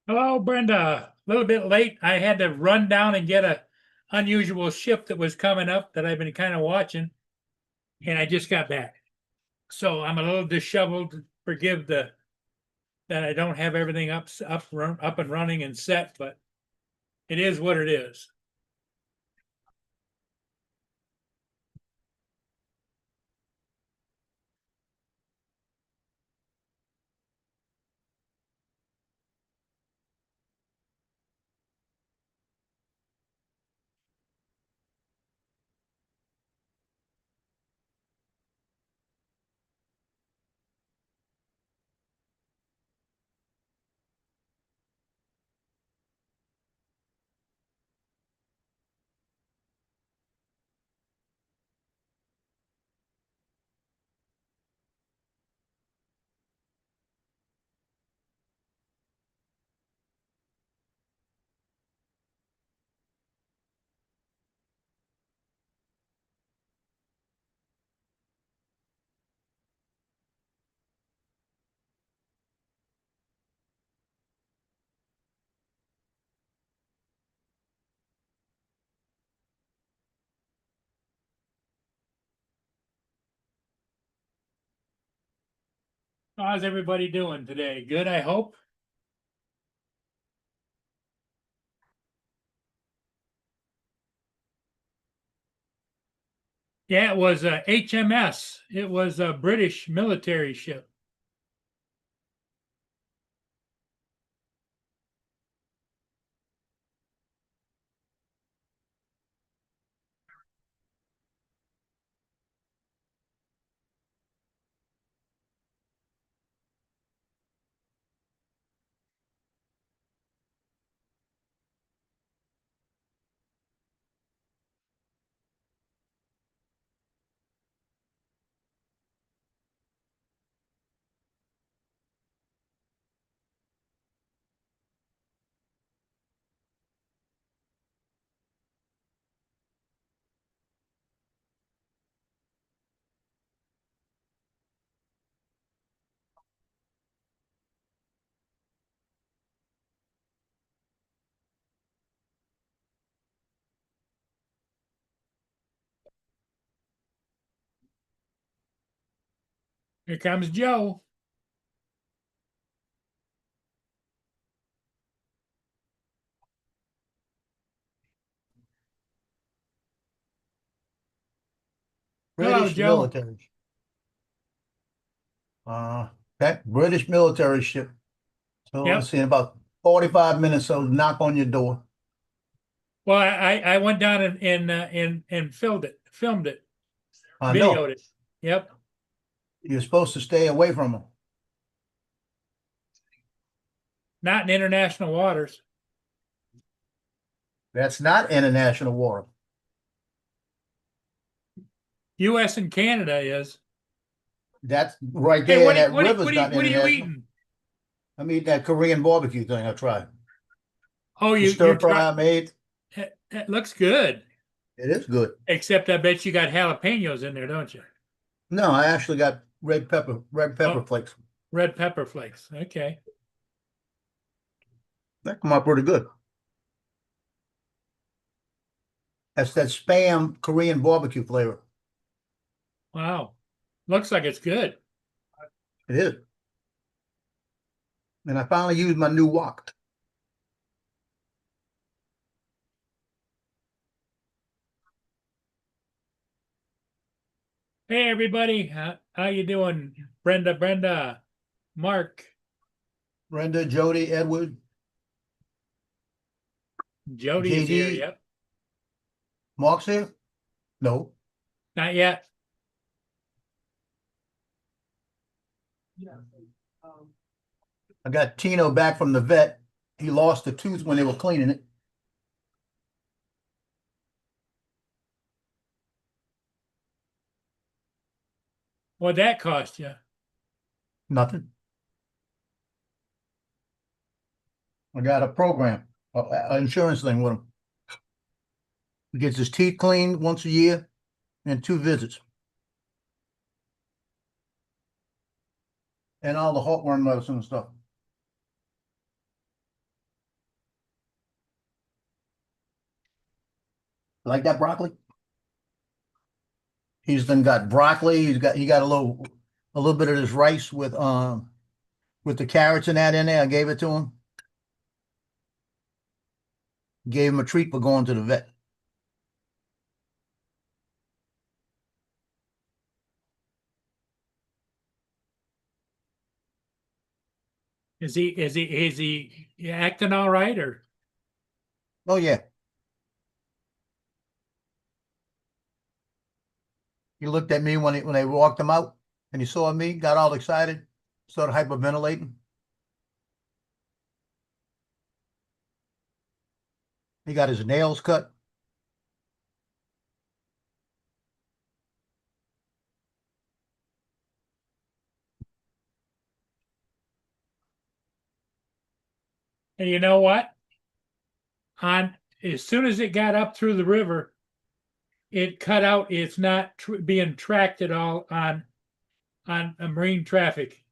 Hello, Brenda. A little bit late. I had to run down and get a unusual ship that was coming up that I've been kind of watching, and I just got back. So I'm a little disheveled. Forgive that I don't have everything up and running and set, but it is what it is. How's everybody doing today? Good, I hope. Yeah, it was a HMS. It was a British military ship. Here comes Joe. Hello, British Joe. military. Uh, that British military ship. So let's Yep. see, in about 45 minutes, so knock on your door. Well, I went down and filmed it, I know videoed it. Yep. you're supposed to stay away from them. Not in international waters. That's not international water. U.S. and Canada is. That's right Hey, there. That river's not what are you international. eating? I mean, that Korean barbecue thing I tried. Oh, The you stir try. fry I made. It looks good. It is good. Except I bet you got jalapenos in there, don't you? No, I actually got red pepper Oh, flakes. red pepper flakes. Okay. That come out pretty good. That's that Spam Korean barbecue flavor. Wow. Looks like it's good. It is. And I finally used my new wok. Hey, everybody. How you doing? Brenda, Mark, Brenda, Jody, Edward, Jody is here. JD, Yep. Mark's here? No. Not yet. I got Tino back from the vet. He lost a tooth when they were cleaning it. What'd that cost you? Nothing. I got a program, an insurance thing with him. He gets his teeth cleaned once a year and 2 visits. And all the heartworm medicine and stuff. Like that broccoli? He's then got broccoli. He got a little bit of this rice with the carrots and that in there. I gave it to him. Gave him a treat for going to the vet. Is he acting all right or? Oh yeah. He looked at me when they walked him out, and he saw me, got all excited, started hyperventilating. He got his nails cut. And you know what? As soon as it got up through the river, it cut out. It's not being tracked at all on a marine traffic.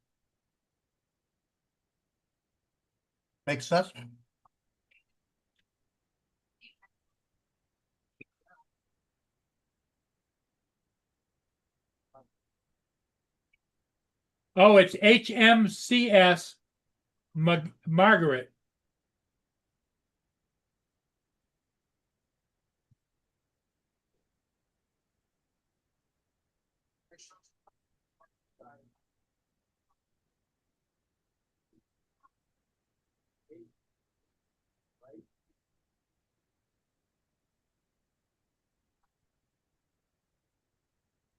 Makes sense. Oh, it's HMCS Margaret.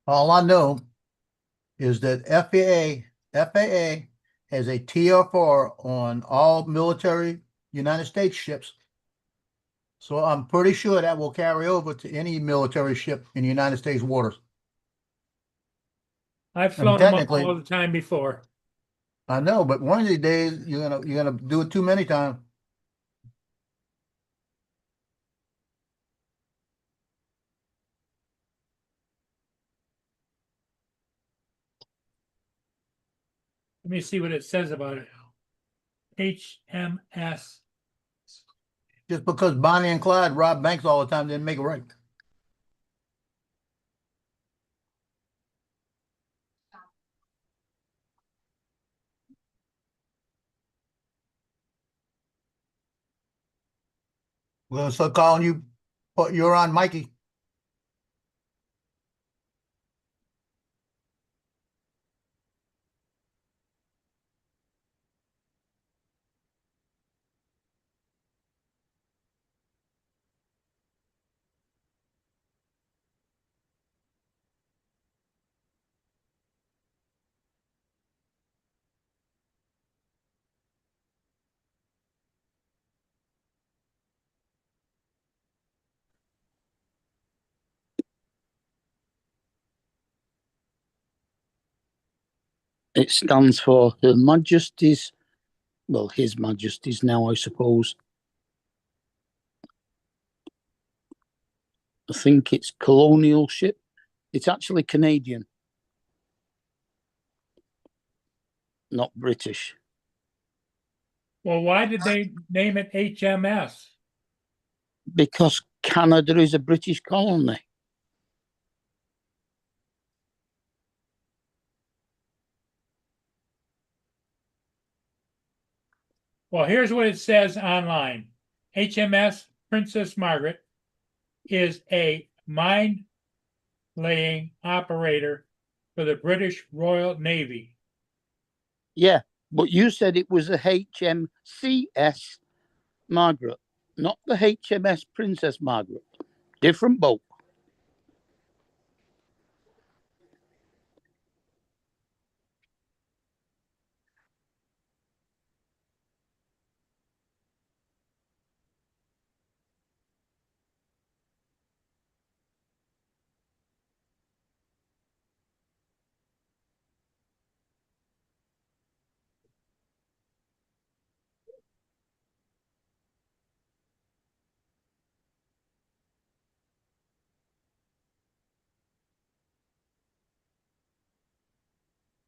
All I know is that FAA has a TFR on all military United States ships. So I'm pretty sure that will carry over to any military ship in the United States waters. I've I mean, flown them all technically, the time before. I know, but one of these days you're gonna do it too many times. Let me see what it says about it. HMS. Just because Bonnie and Clyde rob banks all the time didn't make it right. We're gonna start calling you, but you're on Mikey. It stands for Her Majesty's, well, His Majesty's now, I suppose. I think it's colonial ship. It's actually Canadian, not British. Well, why did they name it HMS? Because Canada is a British colony. Well, here's what it says online. HMS Princess Margaret is a mine laying operator for the British Royal Navy. Yeah, but you said it was a HMCS Margaret, not the HMS Princess Margaret. Different boat.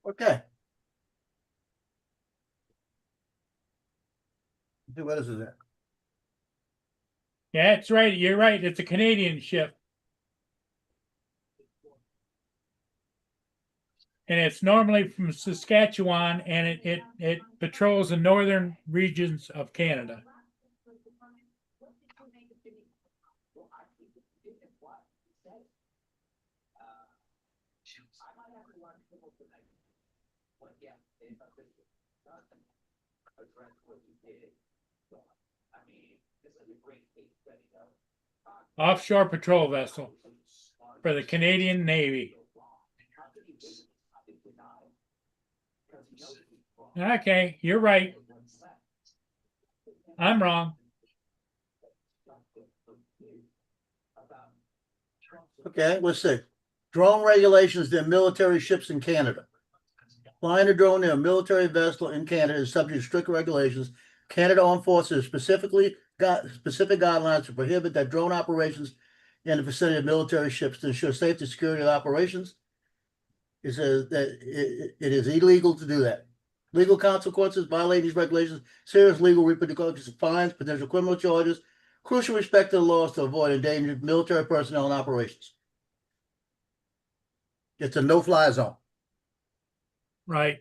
Okay. See what else is that? Yeah, that's right. You're right. It's a Canadian ship. And it's normally from Saskatchewan, and it patrols the northern regions of Canada. Offshore patrol vessel for the Canadian Navy. Okay, you're right. I'm wrong. Okay, let's see. Drone regulations, they're military ships in Canada. Flying a drone near a military vessel in Canada is subject to strict regulations. Canada Armed Forces specifically got specific guidelines to prohibit that drone operations in the vicinity of military ships to ensure safety and security of operations. It says that it is illegal to do that. Legal consequences, violating these regulations, serious legal repercussions, fines, potential criminal charges, crucial respect to the laws to avoid endangering military personnel and operations. It's a no-fly zone. Right.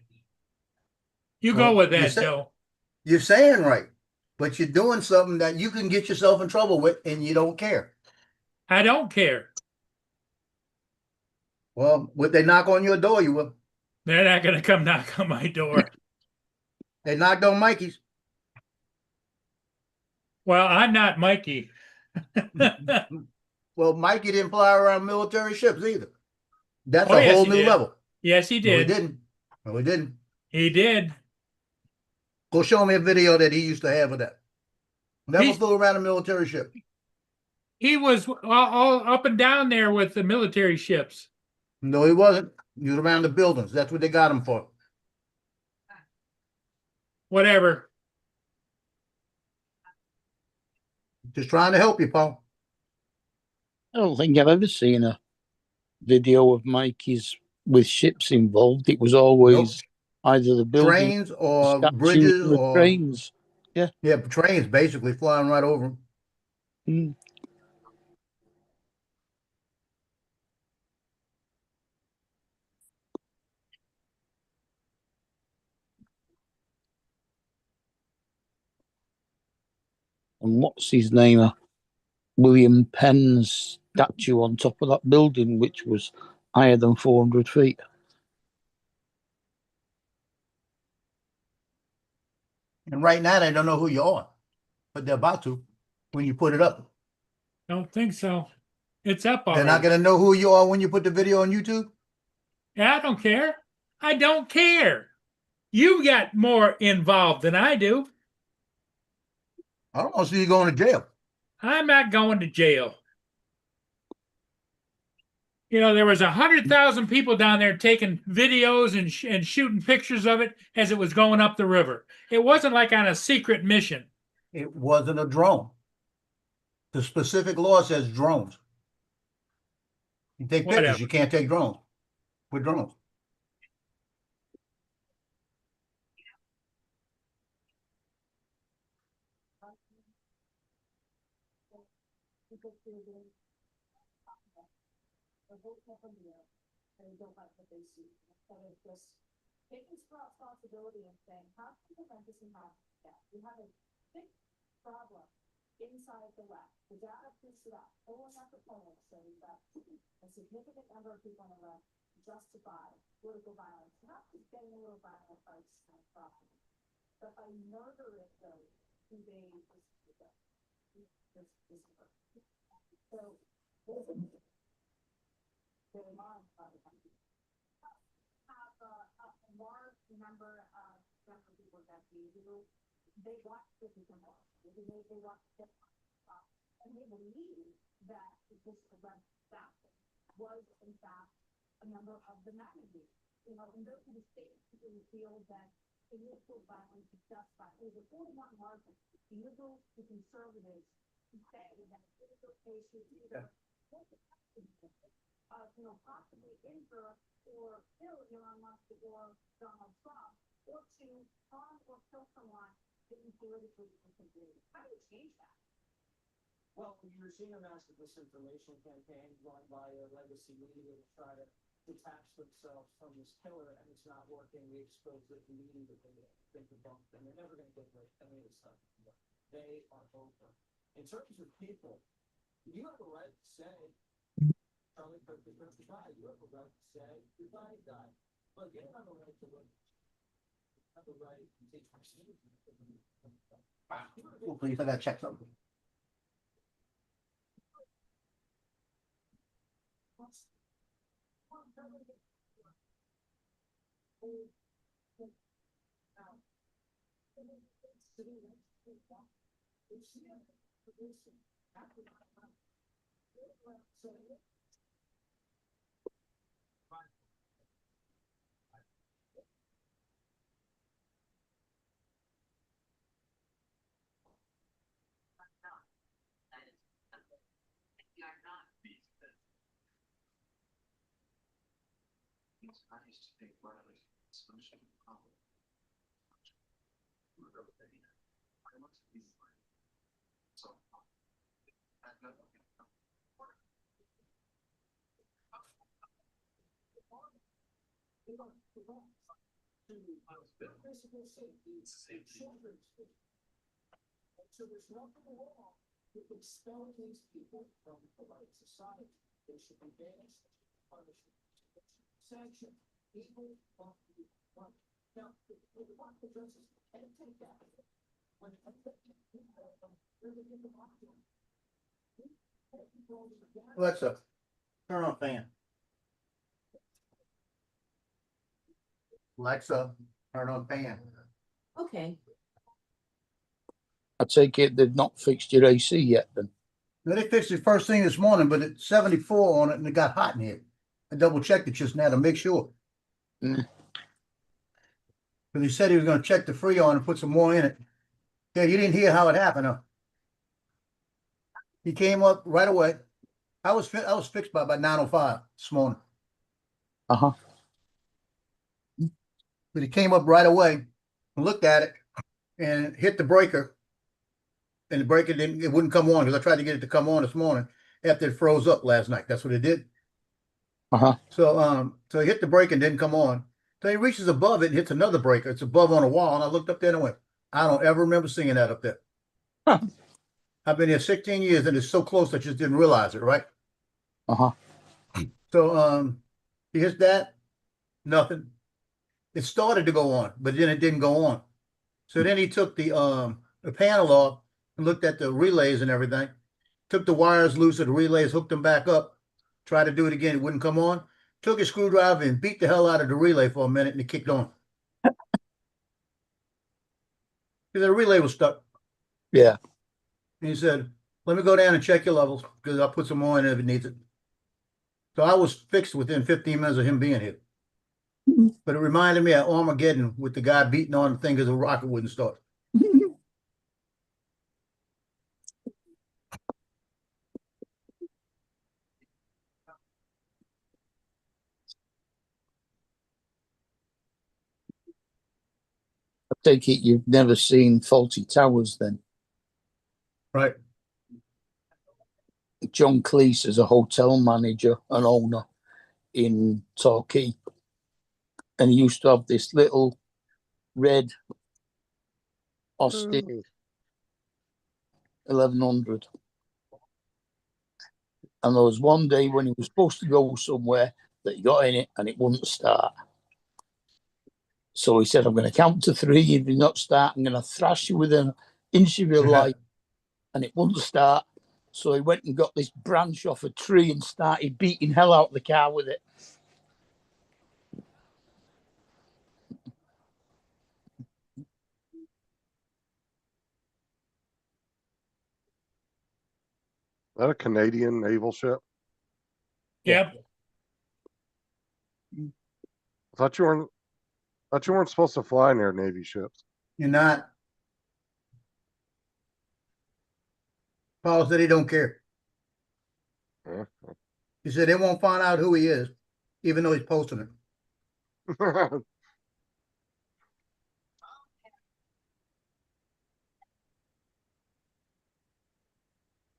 You Well, go with you that, said- Joe. You're saying right, but you're doing something that you can get yourself in trouble with, and you don't care. I don't care. Well, would they knock on your door? You will. They're not going to come knock on my door. They knocked on Mikey's. Well, I'm not Mikey. Well, Mikey didn't fly around military ships either. That's Oh, a yes, whole he new did. level. Yes, he No, he did. didn't. No, he didn't. He did. Go show me a video that he used to have of that. Never He's- flew around a military ship. He was all up and down there with the military ships. No, he wasn't. He was around the buildings. That's what they got him for. Whatever. Just trying to help you, Paul. I don't think I've ever seen a video of Mikey's with ships involved. It was always either the building, Trains or statues, bridges or or trains. yeah, trains basically flying right over them. Mm. And what's his name? William Penn's statue on top of that building, which was higher than 400 feet. And right now they don't know who you are, but they're about to when you put it up. Don't think so. It's up They're already. not going to know who you are when you put the video on YouTube. Yeah, I don't care. I don't care. You got more involved than I do. I don't want to see you going to jail. I'm not going to jail. You know, there was 100,000 people down there taking videos and shooting pictures of it as it was going up the river. It wasn't like on a secret mission. It wasn't a drone. The specific law says drones. You take pictures, Whatever. you can't take drones with drones. Taking responsibility and saying, how can we prevent this from happening again? We have a big problem inside the left. The data proves it out. Polling after polling shows that a significant number of people on the left justify political violence, not just getting a little violent fights and property, but by murdering those who they so their mind have a large number of younger people that they want to be involved. They want to get and they believe that this event that was in fact a member of the magnitude. You know, in those of the states who feel that initial violence is justified, over 41 margins, liberals to conservatives who say that political case should either possibly injure or kill Elon Musk or Donald Trump, or to harm or kill someone that you politically disagree. How do you change that? Well, you're seeing a massive disinformation campaign run by a legacy media to try to detach themselves from this killer, and it's not working. We expose it immediately. They debunk them. They're never going to get rid of any of this stuff. They are over. In terms of people, you have a right to say, Charlie Kirk is going to die. You have a right to say, goodbye, die. But you don't have a right to live. You have a right to take proceedings. Oh, please, I gotta check something. It's nice to take Riley's solution to the problem. I must be like, so. I've got So there's nothing wrong with expelling these people from polite society. They should be banished, punished, sanctioned, even off the one. Now, the Department of Justice can't take that. When really get the box on. Alexa, turn on fan. Alexa, turn on fan. Okay, I take it they've not fixed your AC yet then. No, they fixed it first thing this morning, but it's 74 on it and it got hot in here. I double checked it just now to make sure. Mm. Cause he said he was gonna check the Freon and put some more in it. Yeah, you didn't hear how it happened, huh? He came up right away. I was fixed by about 9:05 this morning, Uh-huh. but he came up right away and looked at it and hit the breaker. And the breaker it wouldn't come on because I tried to get it to come on this morning after it froze up last night. That's what it did. Uh-huh. So he hit the breaker and didn't come on. So he reaches above it and hits another breaker. It's above on a wall. And I looked up there and I went, I don't ever remember seeing that up there. Huh. I've been here 16 years and it's so close I just didn't realize it, right? Uh-huh. So he hits that, nothing. It started to go on, but then it didn't go on. So then he took the panel off and looked at the relays and everything, took the wires loose of the relays, hooked them back up, tried to do it again, it wouldn't come on. Took a screwdriver and beat the hell out of the relay for a minute and it kicked on. Because the relay was stuck. Yeah. And he said, let me go down and check your levels because I'll put some more in if it needs it. So I was fixed within 15 minutes of him being here. But it reminded me of Armageddon with the guy beating on the thing because the rocket wouldn't start. I take it you've never seen Faulty Towers then. Right. John Cleese is a hotel manager and owner in Torquay. And he used to have this little red Austin 1100. And there was one day when he was supposed to go somewhere that he got in it and it wouldn't start. So he said, I'm going to count to 3. If you not start, I'm going to thrash you within an inch of your life. And it wouldn't start. So he went and got this branch off a tree and started beating hell out of the car with it. Is that a Canadian naval ship? Yep. I thought you weren't supposed to fly near Navy ships. You're not. Paul said he don't care. Huh? He said they won't find out who he is, even though he's posting it.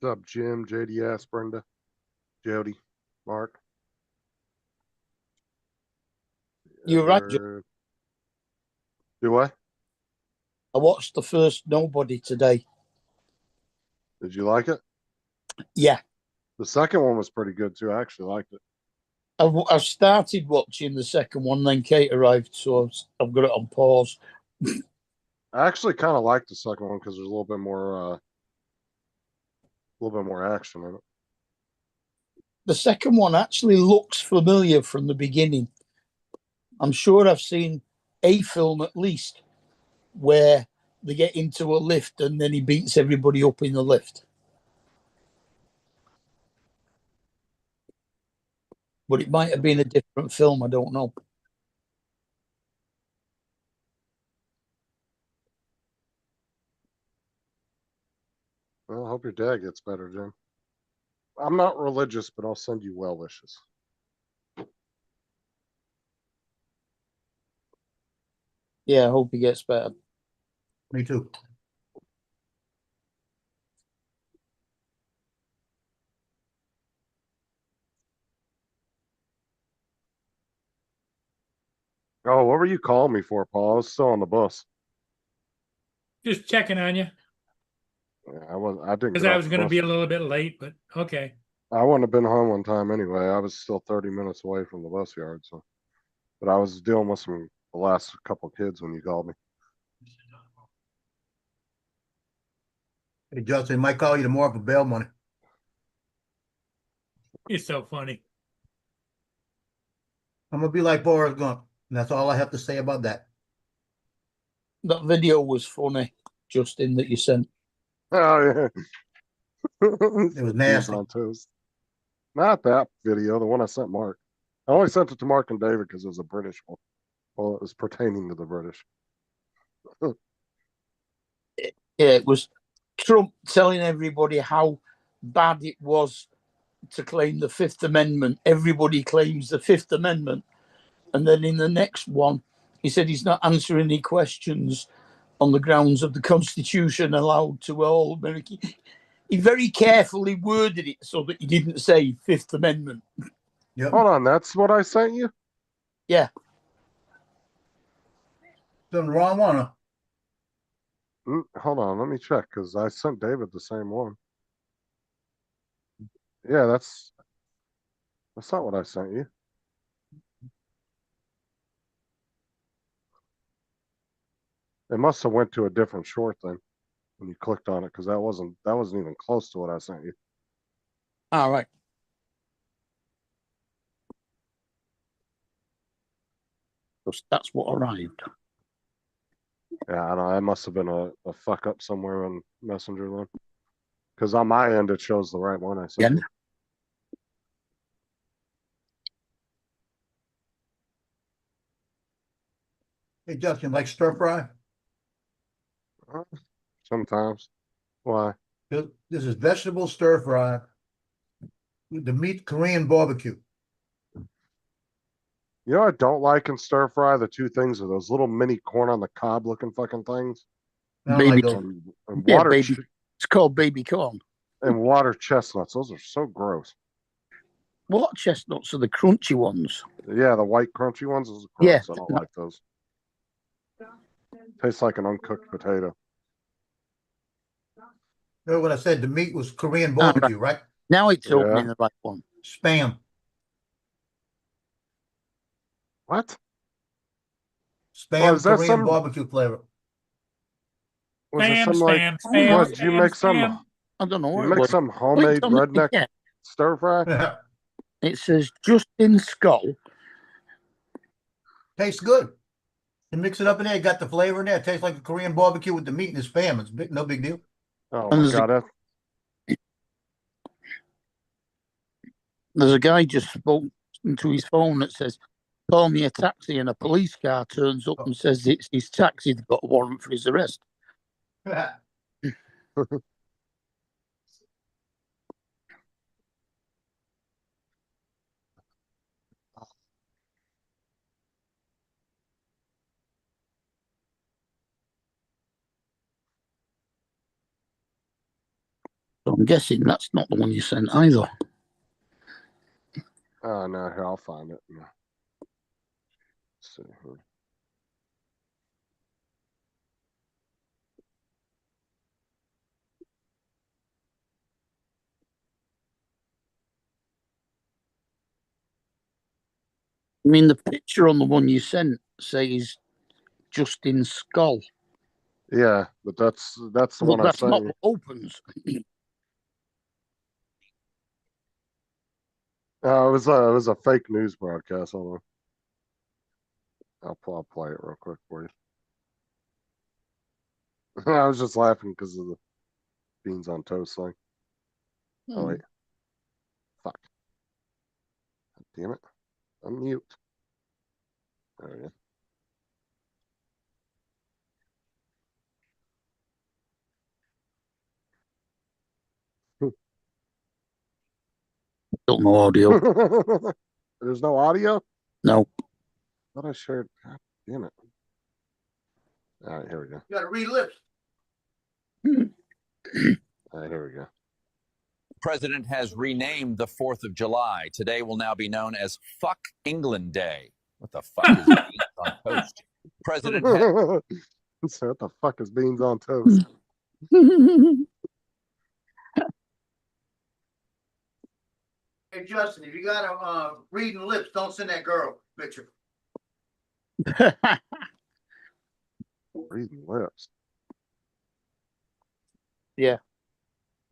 What's up, Jim, JDS, Brenda, Jody, Mark? You're right, Joe. Do what? I watched the first Nobody today. Did you like it? Yeah, The second one was pretty good too. I actually liked it. I've started watching the second one, then Kate arrived, so I've got it on pause. I actually kind of liked the second one because there's a little bit more action in it. The second one actually looks familiar from the beginning. I'm sure I've seen a film at least where they get into a lift and then he beats everybody up in the lift. But it might have been a different film. I don't know. Well, I hope your dad gets better, Jim. I'm not religious, but I'll send you well wishes. Yeah, I hope he gets better. Me too. Oh, what were you calling me for, Paul? I was still on the bus. Just checking on you Yeah, I didn't because get I off was the going to bus. be a little bit late, but okay. I wouldn't have been home on time anyway. I was still 30 minutes away from the bus yard, so. But I was dealing with the last couple of kids when you called me. Hey, Justin, might call you tomorrow for bail money. It's so funny. I'm gonna be like Boris Gump. And that's all I have to say about that. That video was funny, Justin, that you sent. Oh yeah. It was nasty. On toast. Not that video, the one I sent Mark. I only sent it to Mark and David because it was a British one. Well, it was pertaining to the British. Yeah, it was Trump telling everybody how bad it was to claim the Fifth Amendment. Everybody claims the Fifth Amendment. And then in the next one, he said he's not answering any questions on the grounds of the Constitution allowed to all Americans. He very carefully worded it so that he didn't say Fifth Amendment. Yep. Hold on, that's what I sent you? Yeah. Done the wrong one. Huh? Hold on, let me check because I sent David the same one. Yeah, that's not what I sent you. It must have went to a different short then when you clicked on it because that wasn't even close to what I sent you. All right. That's what arrived. Yeah, I don't know. It must have been a fuck up somewhere on Messenger then. Because on my end it shows the right one I sent you. Hey, Justin, like stir fry? Sometimes. Why? This is vegetable stir fry with the meat Korean barbecue. You know what I don't like in stir fry? The two things are those little mini corn on the cob looking fucking things. I don't Baby, like those. And yeah, water baby. It's called baby corn. and water chestnuts. Those are so gross. What chestnuts are the crunchy ones? Yeah, the white crunchy ones. Those are Yeah. gross. I don't like those. Tastes like an uncooked potato. You know what I said? The meat was Korean Ah, barbecue, right? Now it's Yeah. opening the right one. Spam. What? Spam is that Korean some- barbecue flavor. Was it Spam, some like spam, spam, what? Did you make spam. some? I don't know You what it make was. some homemade on the redneck ticket. stir fry? It says Justin Skull. Tastes good. You mix it up in there, got the flavor in there. It tastes like a Korean barbecue with the meat and the spam. It's no big deal. Oh And my there's a- god! There's a guy just spoke into his phone that says, "Call me a taxi," and a police car turns up and says it's his taxi that got a warrant for his arrest. So I'm guessing that's not the one you sent either. Oh, no, here, I'll find it. Yeah. Let's see here. I mean, the picture on the one you sent says Justin Skull. Yeah, but that's the But one I that's sent not you. what opens. It was a fake news broadcast. Hold on. I'll play it real quick for you. I was just laughing because of the beans on toast thing. Oh wait. Fuck. Damn it. Unmute. There we go. Don't know audio. There's no audio? No. Thought I shared. God damn it. All right, here we go. You gotta read lips. All right, here we go. President has renamed the 4th of July. Today will now be known as Fuck England Day. What the fuck is beans on toast? President has So what the fuck is beans on toast? Hey, Justin, if you got reading lips, don't send that girl picture. Reading lips. Yeah.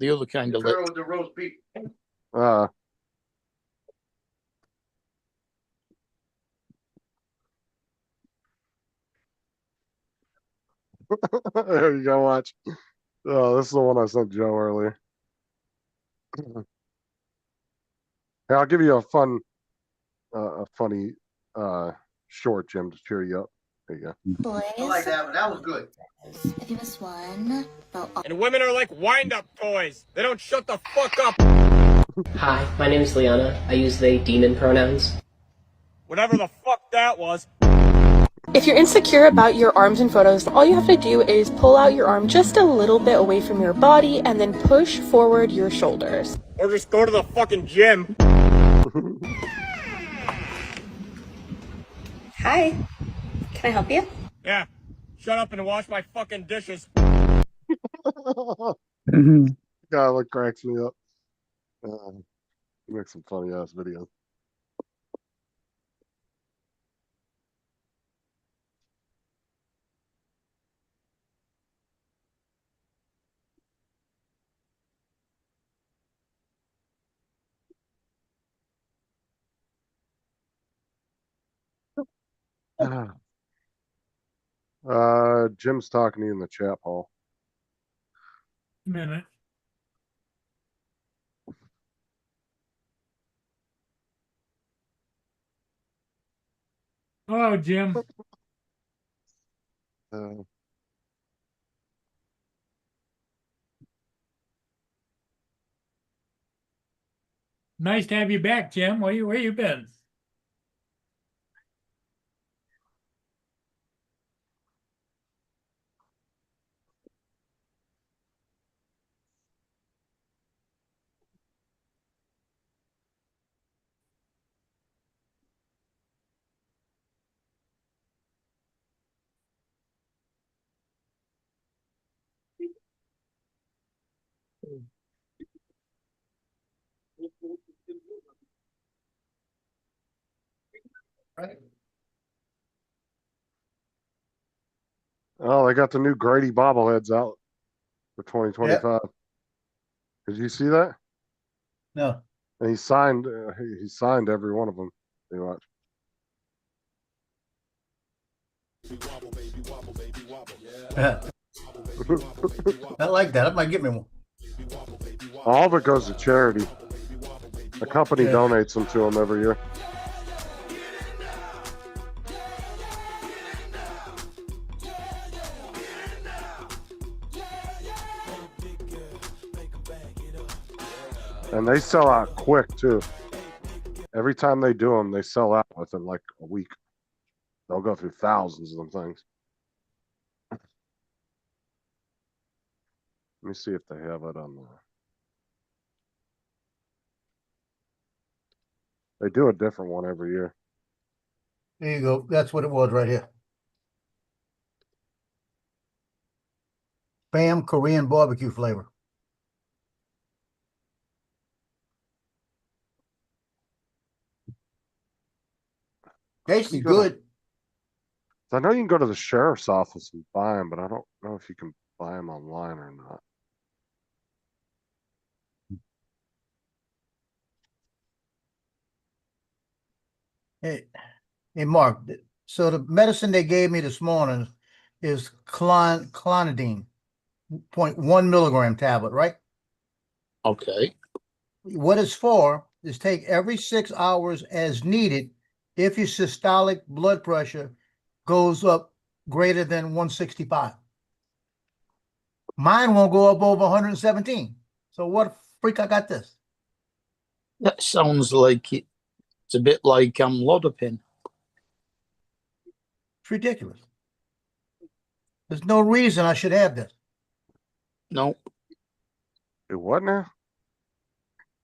The other kind The of lip. girl with the roast beef. There you go, watch. Oh, this is the one I sent Joe earlier. Hey, I'll give you a funny short, Jim, to cheer you up. There you go. Boys, I like that one. That was good. if you miss one, vote all. And women are like wind-up toys. They don't shut the fuck up. Hi, my name is Liana. I use they demon pronouns. Whatever the fuck that was. If you're insecure about your arms in photos, all you have to do is pull out your arm just a little bit away from your body and then push forward your shoulders. Or just go to the fucking gym. Hi, can I help you? Yeah. Shut up and wash my fucking dishes. God, what cracks me up. You make some funny ass videos. Jim's talking to you in the chat, Paul. Minute. Hello, Jim. Nice to have you back, Jim. Where you been? Right? Oh, they got the new Grady bobbleheads out for 2025. Did you see that? No. And he signed every one of them. You watch. I like that. I might get me one. All of it goes to charity. The company donates them to them every year. And they sell out quick too. Every time they do them, they sell out within like a week. They'll go through thousands of them things. Let me see if they have it on the They do a different one every year. There you go. That's what it was right here. Bam Korean barbecue flavor. Tastes You go to- good. I know you can go to the sheriff's office and buy them, but I don't know if you can buy them online or not. Hey, hey, Mark. So the medicine they gave me this morning is clonidine, 0.1 milligram tablet, right? Okay. What it's for is take every 6 hours as needed if your systolic blood pressure goes up greater than 165. Mine won't go up over 117. So what freak I got this? That sounds like it's a bit like Lodopin. It's ridiculous. There's no reason I should have this. No. It what now?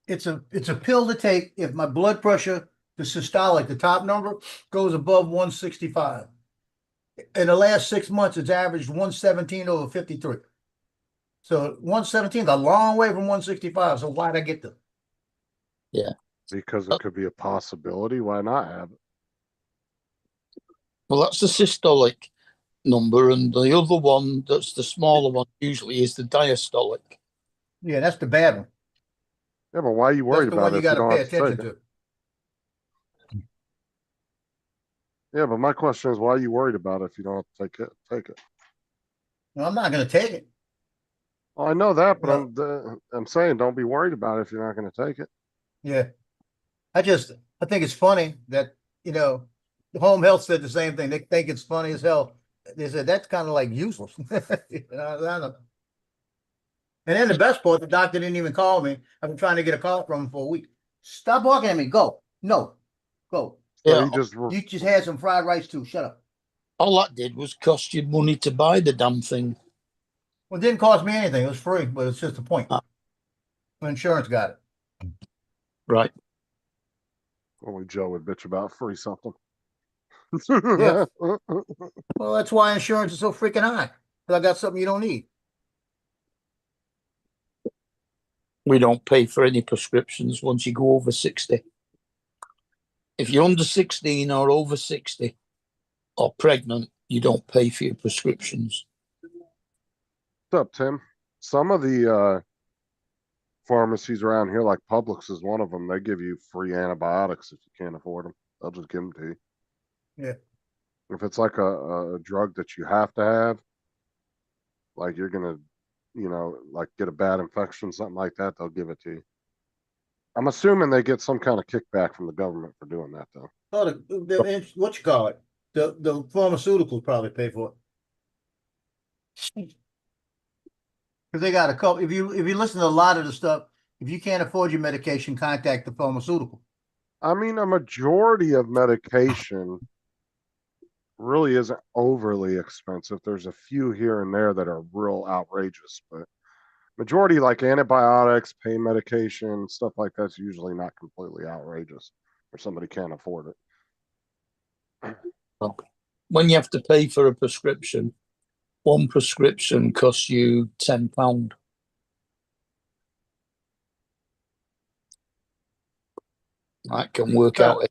It's a pill to take if my blood pressure, the systolic, the top number, goes above 165. In the last 6 months, it's averaged 117 over 53. So 117 is a long way from 165. So why'd I get them? Yeah. Because it could be a possibility. Why not have it? Well, that's the systolic number, and the other one, that's the smaller one, usually is the diastolic. Yeah, that's the bad one. Yeah, but why are you worried That's the about one it you if you got to don't pay have to take attention it? to. Yeah, but my question is, why are you worried about it if you don't have to take it? No, I'm not going to take it. Well, I know that, but No. I'm saying don't be worried about it if you're not going to take it. Yeah. I think it's funny that, the home health said the same thing. They think it's funny as hell. They said that's kind of like useless. I don't know. And then the best part, the doctor didn't even call me. I've been trying to get a call from him for a week. Stop barking at me. Go. No. Go. So Yeah. he just You just had some fried rice too. Shut up. All that did was cost you money to buy the damn thing. Well, it didn't cost me anything. It was free, but it's just a point. Ah. Insurance got it. Right. only Joe would bitch about free something. Yeah. Well, that's why insurance is so freaking high. 'Cause I got something you don't need. We don't pay for any prescriptions once you go over 60. If you're under 16 or over 60 or pregnant, you don't pay for your prescriptions. What's up, Tim? Some of the pharmacies around here, like Publix is one of them, they give you free antibiotics if you can't afford them. They'll just give them to you. Yeah. If it's like a drug that you have to have, like you're gonna, like get a bad infection, something like that, they'll give it to you. I'm assuming they get some kind of kickback from the government for doing that, though. Oh, what you call it? The pharmaceuticals probably pay for it. Because they got a couple. If you listen to a lot of the stuff, if you can't afford your medication, contact the pharmaceutical. I mean, a majority of medication really isn't overly expensive. There's a few here and there that are real outrageous, but majority like antibiotics, pain medication, stuff like that's usually not completely outrageous or somebody can't afford it. When you have to pay for a prescription, one prescription costs you £10. That can work out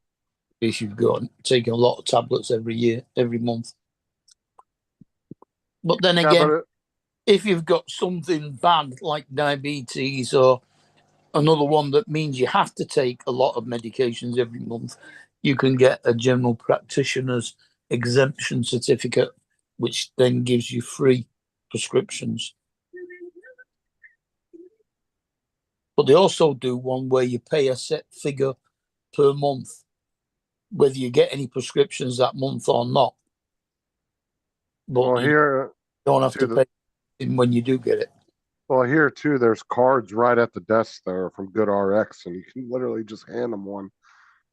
if you've got taking a lot of tablets every month. But then again, if you've got something bad like diabetes or another one that means you have to take a lot of medications every month, you can get a general practitioner's exemption certificate, which then gives you free prescriptions. But they also do one where you pay a set figure per month, whether you get any prescriptions that month or not. But here, you don't have to pay when you do get it. Well, here too, there's cards right at the desk there from GoodRx, and you can literally just hand them one.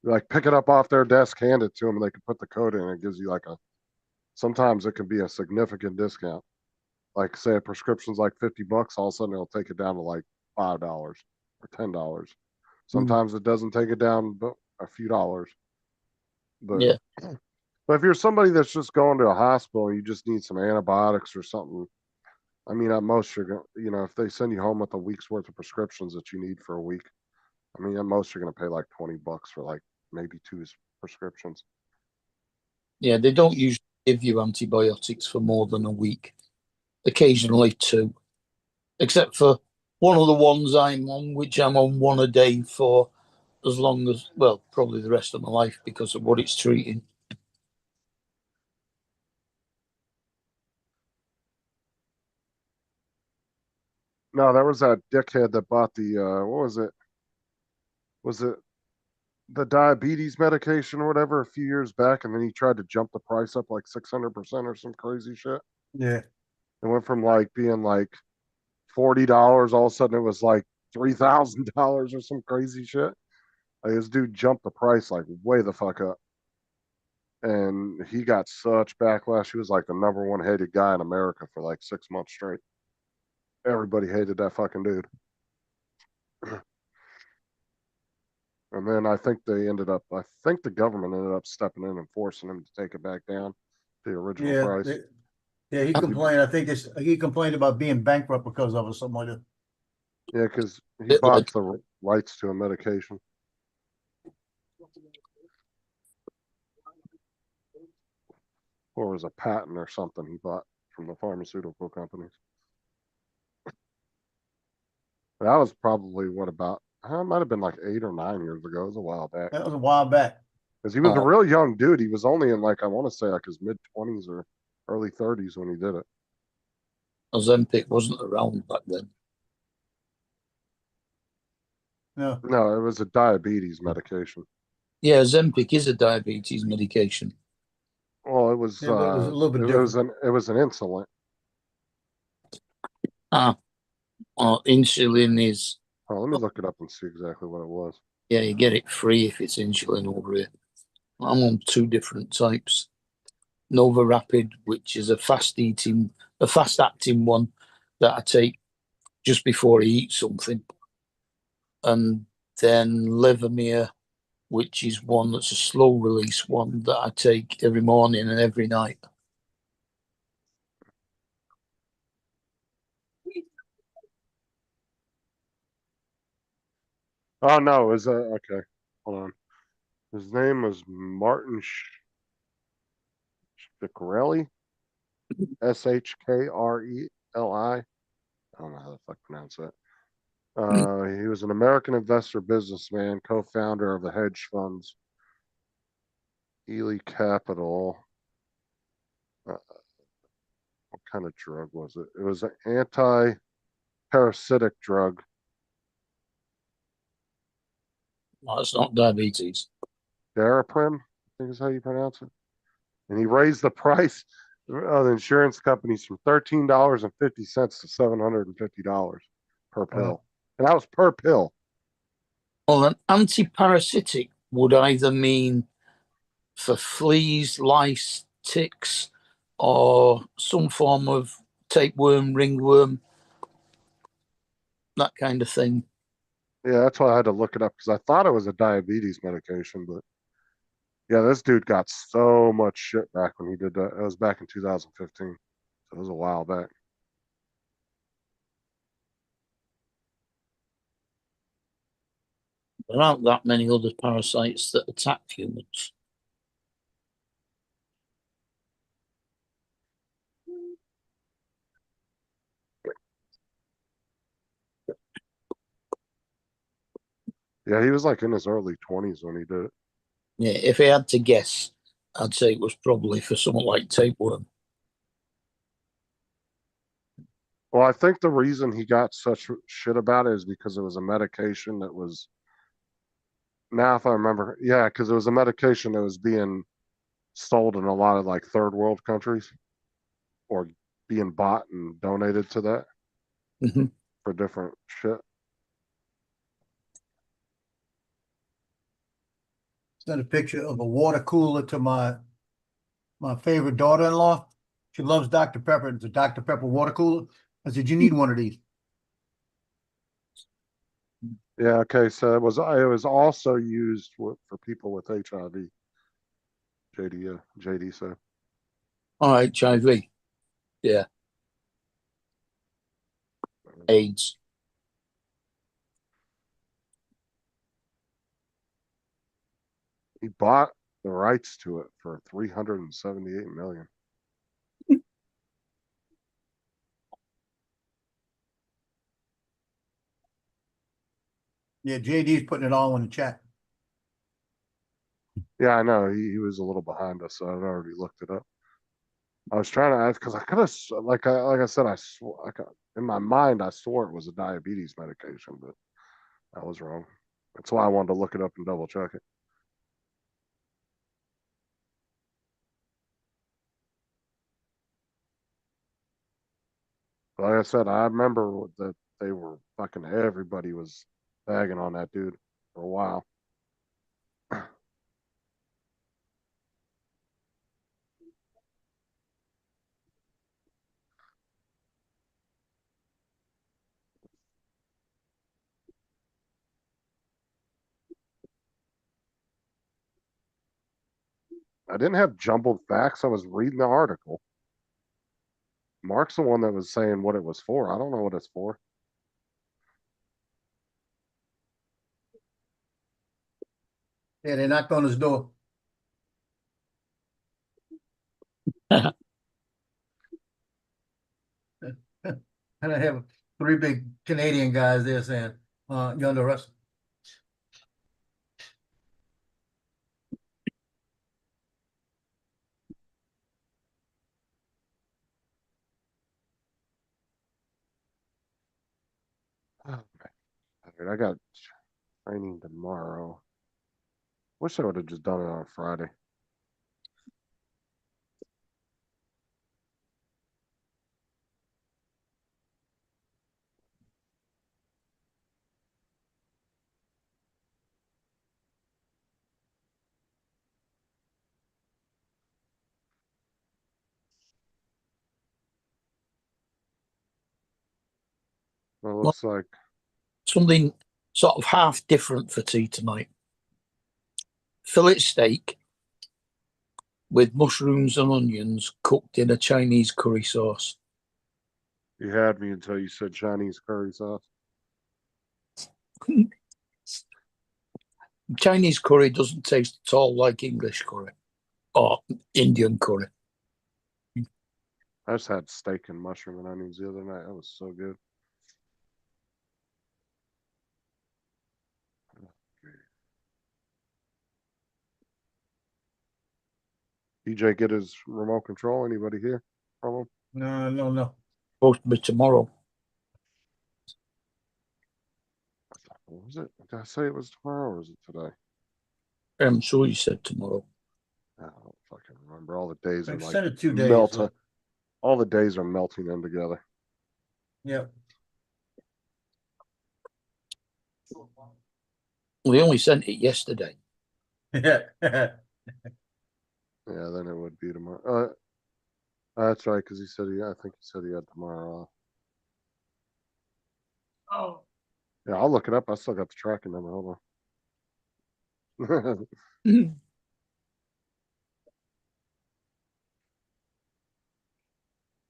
Like pick it up off their desk, hand it to them, and they can put the code in. And it gives you sometimes it can be a significant discount. Like say a prescription's like $50, all of a sudden it'll take it down to like $5 or $10. Sometimes it doesn't take it down a few dollars. But Yeah. but if you're somebody that's just going to a hospital and you just need some antibiotics or something, I mean, at most you're going to, if they send you home with a week's worth of prescriptions that you need for a week, I mean, at most you're going to pay like $20 for like maybe 2 prescriptions. Yeah, they don't usually give you antibiotics for more than a week. Occasionally 2, except for one of the ones I'm on, which I'm on 1 a day for as long as, well, probably the rest of my life because of what it's treating. No, there was that dickhead that bought the what was it? Was it the diabetes medication or whatever a few years back, and then he tried to jump the price up like 600% or some crazy shit. Yeah. It went from like being like $40, all of a sudden it was like $3,000 or some crazy shit. Like this dude jumped the price like way the fuck up. And he got such backlash. He was like the #1 hated guy in America for like 6 months straight. Everybody hated that fucking dude. And then I think the government ended up stepping in and forcing him to take it back down to the original Yeah. price. Yeah, he complained. I think he complained about being bankrupt because of it, something like that. Yeah, because he bought the rights to a medication. Or it was a patent or something he bought from the pharmaceutical companies. That was probably it might have been like 8 or 9 years ago. It was a while back. That was a while back. Because he was a real young dude. He was only in like, I want to say like his mid-20s or early 30s when he did it. Ozempic wasn't around back then. No, it was a diabetes medication. Yeah, Ozempic is a diabetes medication. Well, it was. Yeah, but it was a little bit it was an insulin. Insulin is. Oh, let me look it up and see exactly what it was. Yeah, you get it free if it's insulin over here. I'm on 2 different types. Nova Rapid, which is a fast-acting one that I take just before I eat something. And then Levemir, which is one that's a slow-release one that I take every morning and every night. Oh, no, it was okay. Hold on. His name was Martin Shkreli. Shkreli. I don't know how the fuck to pronounce that. He was an American investor, businessman, co-founder of the hedge funds Ely Capital. What kind of drug was it? It was an anti-parasitic drug. No, it's not diabetes. Daraprim, I think is how you pronounce it. And he raised the price of the insurance companies from $13.50 to $750 per pill. And that was per pill. Well, an anti-parasitic would either mean for fleas, lice, ticks, or some form of tapeworm, ringworm, that kind of thing. Yeah, that's why I had to look it up because I thought it was a diabetes medication, but yeah, this dude got so much shit back when he did that. It was back in 2015, so it was a while back. There aren't that many other parasites that attack humans. Yeah, he was like in his early 20s when he did it. Yeah, if I had to guess, I'd say it was probably for something like tapeworm. Well, I think the reason he got such shit about it is because it was a medication that was, now if I remember, yeah, because it was a medication that was being sold in a lot of like third world countries or being bought and donated to that for different shit. Sent a picture of a water cooler to my favorite daughter-in-law. She loves Dr. Pepper. It's a Dr. Pepper water cooler. I said, you need one of these. Yeah, okay, so it was also used for people with HIV. JD said. Oh, HIV. Yeah. AIDS. He bought the rights to it for 378 million. Yeah, JD's putting it all in the chat. Yeah, I know. He was a little behind us, so I'd already looked it up. I was trying to ask because I could have, like I said, in my mind, I swore it was a diabetes medication, but I was wrong. That's why I wanted to look it up and double check it. Like I said, I remember that they were fucking everybody was bagging on that dude for a while. I didn't have jumbled facts. I was reading the article. Mark's the one that was saying what it was for. I don't know what it's for. Yeah, they knocked on his door. And I have 3 big Canadian guys there saying, you under arrest. Oh, I got training tomorrow. Wish I would have just done it on Friday. Well, it looks like Something sort of half different for tea tonight. Fillet steak with mushrooms and onions cooked in a Chinese curry sauce. you had me until you said Chinese curry sauce. Chinese curry doesn't taste at all like English curry or Indian curry. I just had steak and mushroom and onions the other night. That was so good. DJ get his remote control. Anybody here from him? No. Supposed to be tomorrow. What was it? Did I say it was tomorrow or is it today? I'm sure you said tomorrow. I don't fucking remember. All the days are Extended like 2 days. melting. All the days are melting in together. Yep. We only sent it yesterday. Yeah. Yeah, then it would be tomorrow. That's right, because I think he said he had tomorrow off. Oh. Yeah, I'll look it up. I still got the tracking number. Hold on.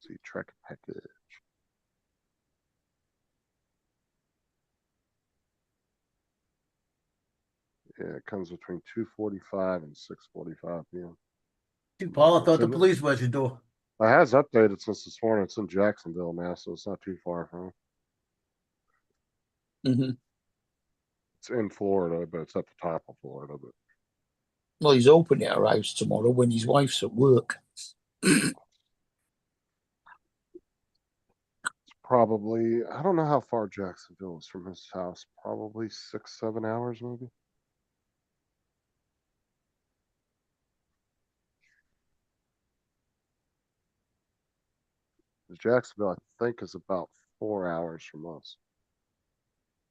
See, track package. Yeah, it comes between 2:45 and 6:45 p.m. Paul, I thought the police was your door. It has updated since this morning. It's in Jacksonville now, so it's not too far from. Mm-hmm. It's in Florida, but it's at the top of Florida. But Well, he's opening our house tomorrow when his wife's at work. it's probably, I don't know how far Jacksonville is from his house. Probably 6-7 hours, maybe. Jacksonville, I think, is about 4 hours from us.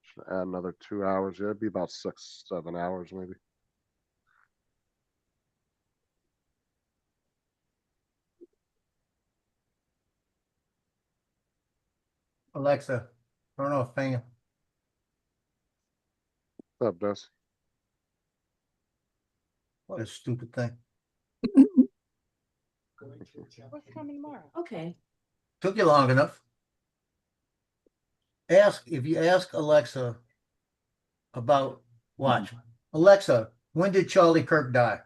Should add another 2 hours. Yeah, it'd be about 6-7 hours, maybe. Alexa, turn off fan. What's up, Des? What a stupid thing. What's coming tomorrow? Okay. Took you long enough. If you ask Alexa about, watch. Alexa, when did Charlie Kirk die?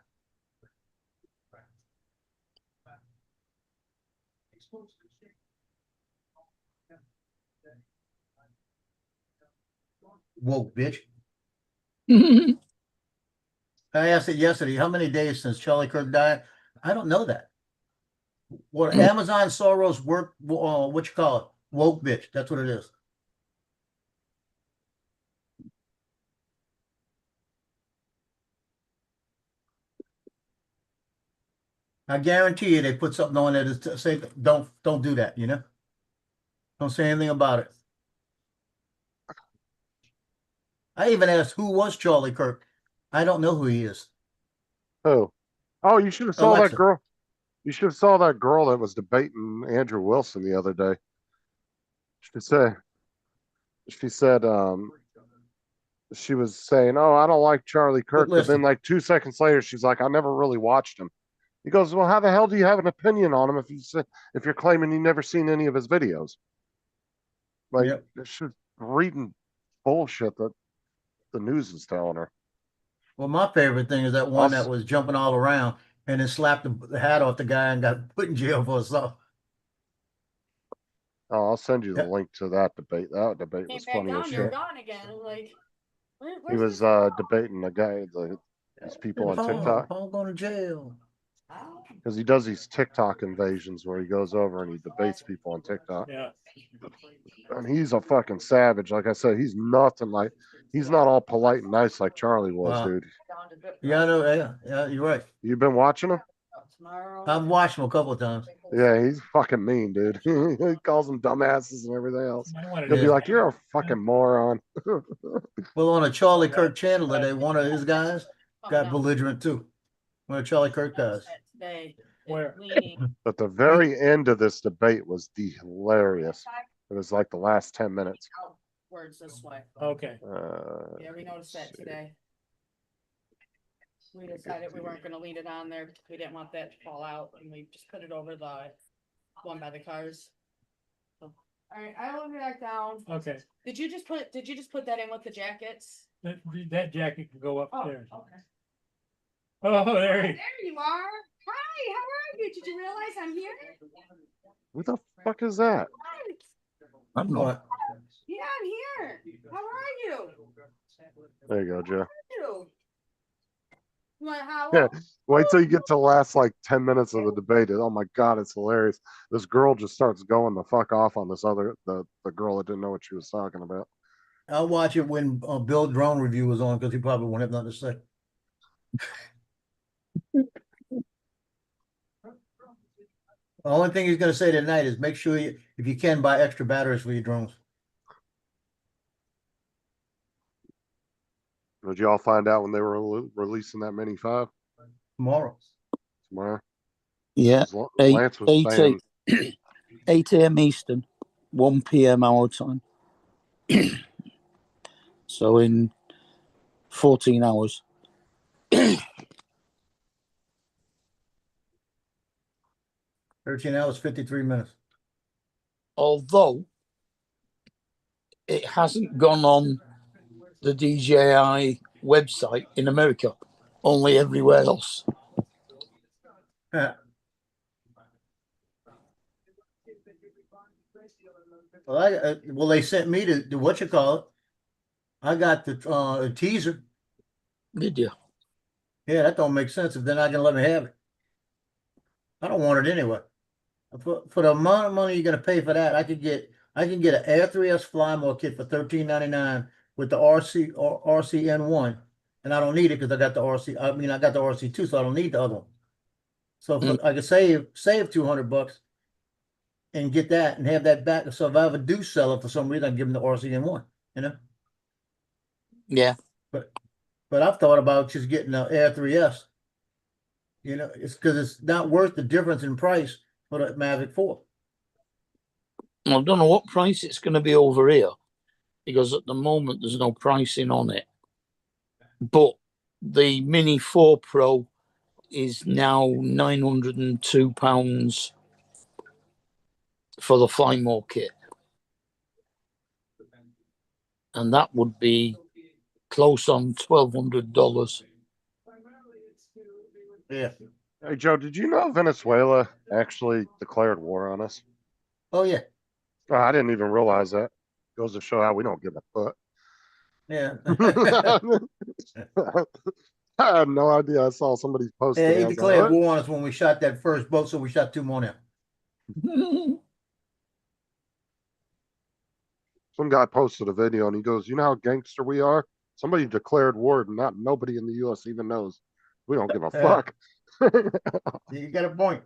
Woke bitch. I asked it yesterday, how many days since Charlie Kirk died? I don't know that. What Amazon Soros work, what you call it? Woke bitch. That's what it is. I guarantee you they put something on there to say, don't do that, you know? Don't say anything about it. I even asked who was Charlie Kirk. I don't know who he is. Who? Oh, you should have saw Alexa. that girl. You should have saw that girl that was debating Andrew Wilson the other day. She said, she was saying, "Oh, I don't like Charlie Kirk," but then listen. like 2 seconds later, she's like, "I never really watched him." He goes, "Well, how the hell do you have an opinion on him if you're claiming you never seen any of his videos?" Like, Yep. she's reading bullshit that the news is telling her. Well, my favorite thing is that one that was jumping all around and then slapped the hat off the guy and got put in jail for assault. Oh, I'll send you the link to that debate. That debate was Came funny back as down, shit. you're gone again. Like, He was debating the guy, these people on TikTok, I'm going to jail. because he does these TikTok invasions where he goes over and he debates people on TikTok. Yeah. And he's a fucking savage. Like I said, he's nothing like, he's not all polite and nice like Charlie was, Wow. dude. Yeah, I know. Yeah, you're right. You been watching him? I've watched him a couple of times. Yeah, he's fucking mean, dude. He calls them dumbasses and everything else. He'll be like, "You're a fucking moron." Well, on a Charlie Kirk channel today, one of his guys got belligerent too. One of Charlie Kirk guys. Where? But the very end of this debate was hilarious. It was like the last 10 minutes. Words this way. Okay. Yeah, we noticed that today. We decided we weren't gonna leave it on there because we didn't want that to fall out, and we just put it over the one by the cars. So, all right, I will be back down. Okay. Did you just put that in with the jackets? That jacket can go upstairs. Okay. Oh, there There you are. Hi, how are you? Did you realize I'm here? Who the fuck is that? I'm not. Yeah, I'm here. How are you? There you go, Joe. You want how? Yeah, wait till you get to the last like 10 minutes of the debate. Oh my god, it's hilarious. This girl just starts going the fuck off on this other the girl that didn't know what she was talking about. I'll watch it when Bill Drone review was on because he probably won't have nothing to say. The only thing he's going to say tonight is make sure you, if you can, buy extra batteries for your drones. Did you all find out when they were releasing that Mini 5? Tomorrow. Yeah. Lance was saying 8 a.m. Eastern, 1 p.m. our time. So in 14 hours. 13 hours, 53 minutes. Although it hasn't gone on the DJI website in America, only everywhere else. Yeah. Well, they sent me to what you call it. I got the teaser. Did you? Yeah, that don't make sense if they're not gonna let me have it. I don't want it anyway. For the amount of money you're gonna pay for that, I can get an Air 3S Fly More kit for $13.99 with the RCN1, and I don't need it because I got the RC. I mean, I got the RC2, so I don't need the other one. So I could save $200 and get that and have that back. So if I ever do sell it for some reason, I can give them the RCN1. You know. Yeah. But I've thought about just getting an Air 3S. You know, it's because it's not worth the difference in price for the Mavic 4. I don't know what price it's going to be over here, because at the moment there's no pricing on it. but the Mini 4 Pro is now £902 for the Fly More kit. And that would be close on $1,200. Yeah. Hey, Joe, did you know Venezuela actually declared war on us? Oh, yeah. Oh, I didn't even realize that. Goes to show how we don't give a fuck. Yeah. I had no idea. I saw somebody posting. Yeah, he I was like, declared "What?" war on us when we shot that first boat, so we shot 2 more now. Some guy posted a video and he goes, "You know how gangster we are? Somebody declared war, and nobody in the U.S. even knows. We don't give a fuck." You got a point.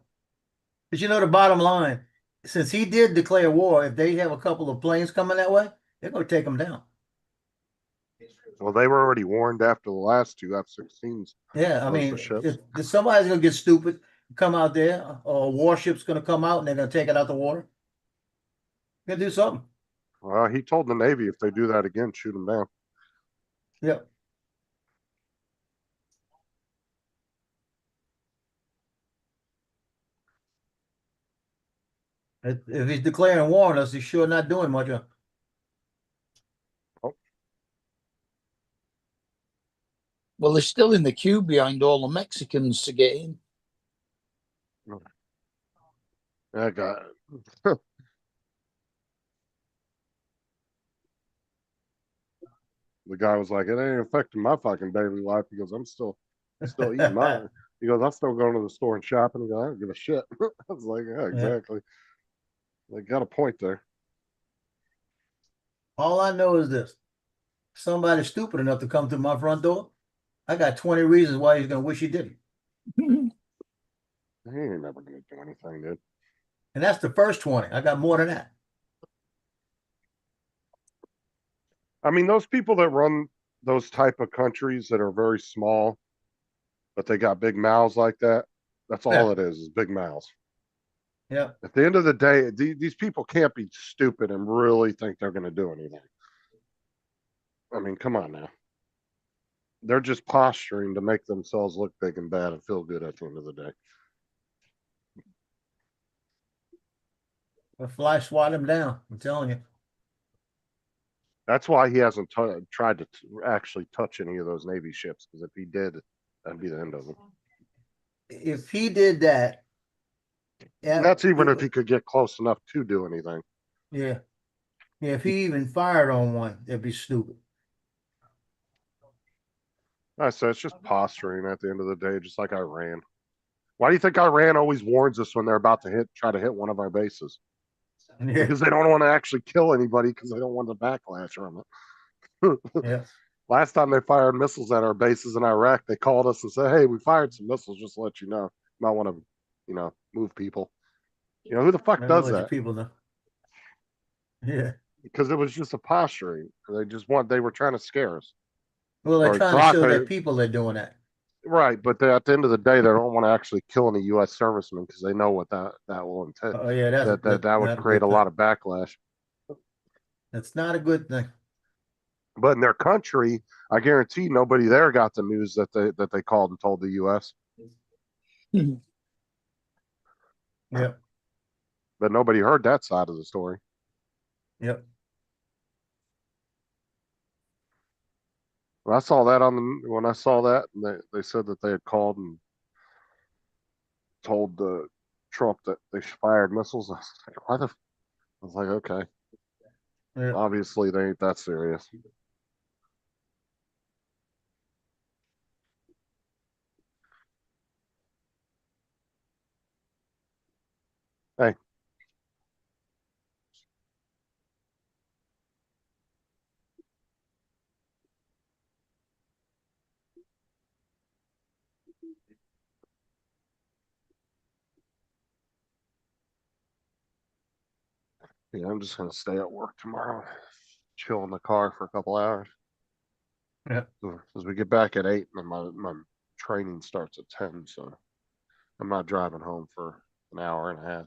But you know the bottom line, since he did declare war, if they have a couple of planes coming that way, they're going to take them down. Well, they were already warned after the last 2 F-16s. Yeah, I Those mean, were ships. if somebody's going to get stupid, come out there, or a warship's going to come out and they're going to take it out the water, they're going to do something. Well, he told the Navy if they do that again, shoot them down. Yep. If he's declaring war on us, he's sure not doing much. Well, they're still in the queue behind all the Mexicans to get in. That guy. The guy was like, "It ain't affecting my fucking daily life because I'm still eating mine." He goes, "I'm still going to the store and shopping." He goes, "I don't give a shit." I was like, "Yeah, exactly." They got a point there. All I know is this: somebody's stupid enough to come to my front door, I got 20 reasons why he's going to wish he didn't. He ain't never going to do anything, dude. And that's the first 20. I got more than that. I mean, those people that run those type of countries that are very small, but they got big mouths like that, that's all it is big mouths. Yeah. At the end of the day, these people can't be stupid and really think they're going to do anything. I mean, come on now. They're just posturing to make themselves look big and bad and feel good at the end of the day. The fly swat him down. I'm telling you. That's why he hasn't tried to actually touch any of those Navy ships, because if he did, that'd be the end of him. If he did that, and that's even if he could get close enough to do anything. Yeah. Yeah, if he even fired on one, it'd be stupid. So it's just posturing at the end of the day, just like Iran. Why do you think Iran always warns us when they're about to try to hit one of our bases? Yeah. Because they don't want to actually kill anybody because they don't want the backlash from it. Yeah. Last time they fired missiles at our bases in Iraq, they called us and said, "Hey, we fired some missiles just to let you know. You might want to, move people." Who the fuck does that? People know. Yeah. Because it was just a posturing. They were trying to scare us. Well, they're trying to show that people are doing that. Right, but at the end of the day, they don't want to actually kill any U.S. servicemen because they know what that will entail. Oh yeah, that would create a lot of backlash. That's not a good thing. But in their country, I guarantee nobody there got the news that they called and told the U.S. Yeah. But nobody heard that side of the story. Yep. When I saw that, they said that they had called and told Trump that they fired missiles. I was like, why the? I was like, okay. Yeah. Obviously, they ain't that serious. Hey. Yeah, I'm just gonna stay at work tomorrow, chill in the car for a couple hours. Yeah. As we get back at 8, and my training starts at 10, so I'm not driving home for an hour and a half.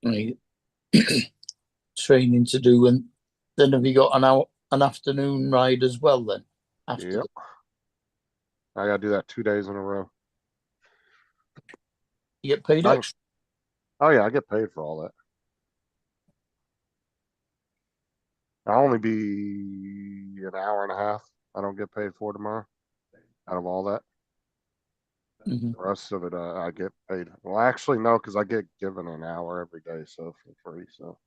Right. Training to do, and then have you got an afternoon ride as well then? After Yep. I gotta do that 2 days in a row. you get paid I- extra. Oh yeah, I get paid for all that. I'll only be an hour and a half. I don't get paid for tomorrow. Out of all that, Mhm. the rest of it, I get paid. Well, actually, no, because I get given an hour every day, so for free. So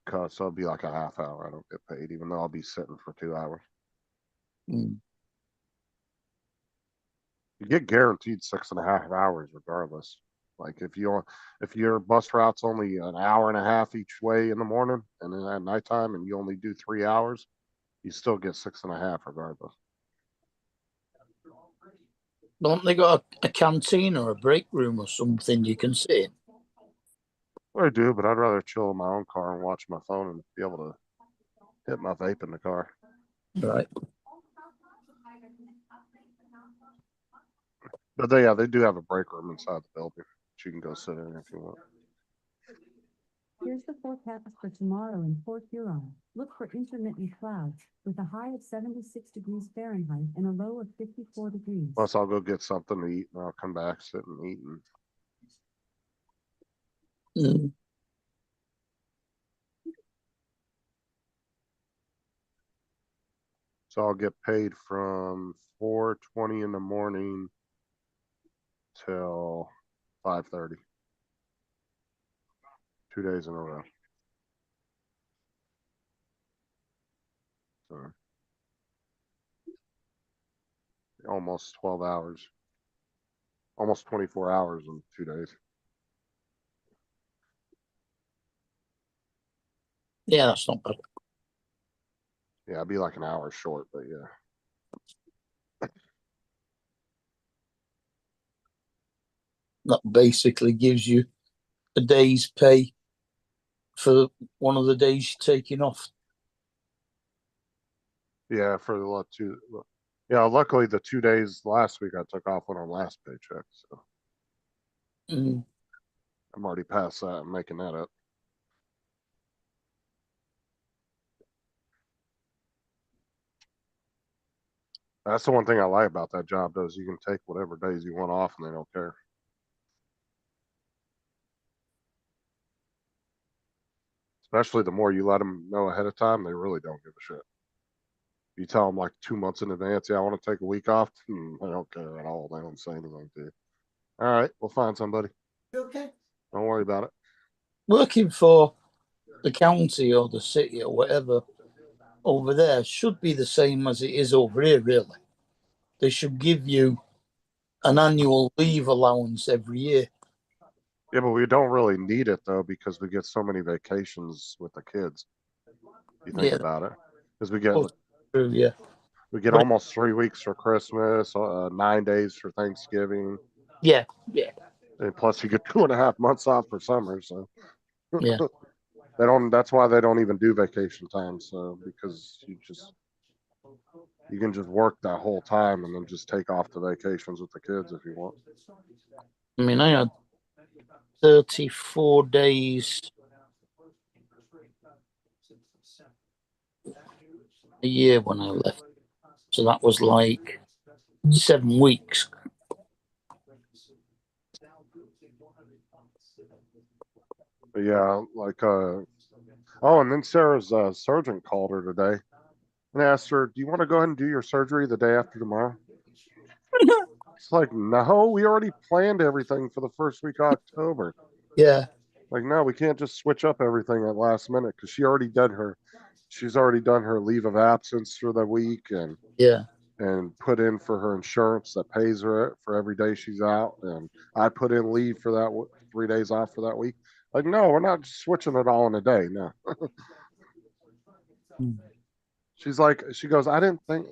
so it'll be like a half hour. I don't get paid, even though I'll be sitting for 2 hours. Mm. You get guaranteed 6.5 hours regardless. Like if your bus route's only an hour and a half each way in the morning, and then at nighttime, and you only do 3 hours, you still get 6.5 regardless. Don't they got a canteen or a break room or something you can sit in? I do, but I'd rather chill in my own car and watch my phone and be able to hit my vape in the car. Right. But they do have a break room inside the building that you can go sit in if you want. Here's the forecast for tomorrow in Port Huron. Look for intermittent clouds with a high of 76 degrees Fahrenheit and a low of 54 degrees. Plus, I'll go get something to eat and I'll come back, sit and eat. Mm. So I'll get paid from 4:20 in the morning till 5:30. 2 days in a row. So almost 12 hours. Almost 24 hours in 2 days. Yeah, that's not bad. Yeah, I'd be like an hour short, but yeah. That basically gives you a day's pay for one of the days you're taking off. Yeah, for the two. Yeah, luckily the 2 days last week I took off on our last paycheck, so Mm. I'm already past that. I'm making that up. That's the one thing I like about that job, though, is you can take whatever days you want off and they don't care. Especially the more you let them know ahead of time, they really don't give a shit. You tell them like 2 months in advance, yeah, I want to take a week off. They don't care at all. They don't say anything to you. All right, we'll find somebody. Okay. Don't worry about it. Working for the county or the city or whatever over there should be the same as it is over here, really. They should give you an annual leave allowance every year. Yeah, but we don't really need it though because we get so many vacations with the kids. You think about it, because we get True, yeah. we get But almost 3 weeks for Christmas, 9 days for Thanksgiving, yeah, and plus you get 2.5 months off for summer. So yeah. they don't. That's why they don't even do vacation time. So because you can just work that whole time and then just take off the vacations with the kids if you want. I mean, I had 34 days a year when I left. So that was like 7 weeks. But yeah, like oh, and then Sarah's surgeon called her today and asked her, "Do you want to go ahead and do your surgery the day after tomorrow?" It's like, no, we already planned everything for the first week of October. Yeah. Like, no, we can't just switch up everything at last minute because she's already done her leave of absence for the week and put in for her insurance that pays her for every day she's out. And I put in leave for that 3 days off for that week. Like, no, we're not just switching it all in a day. No. She's like, she goes, I didn't think,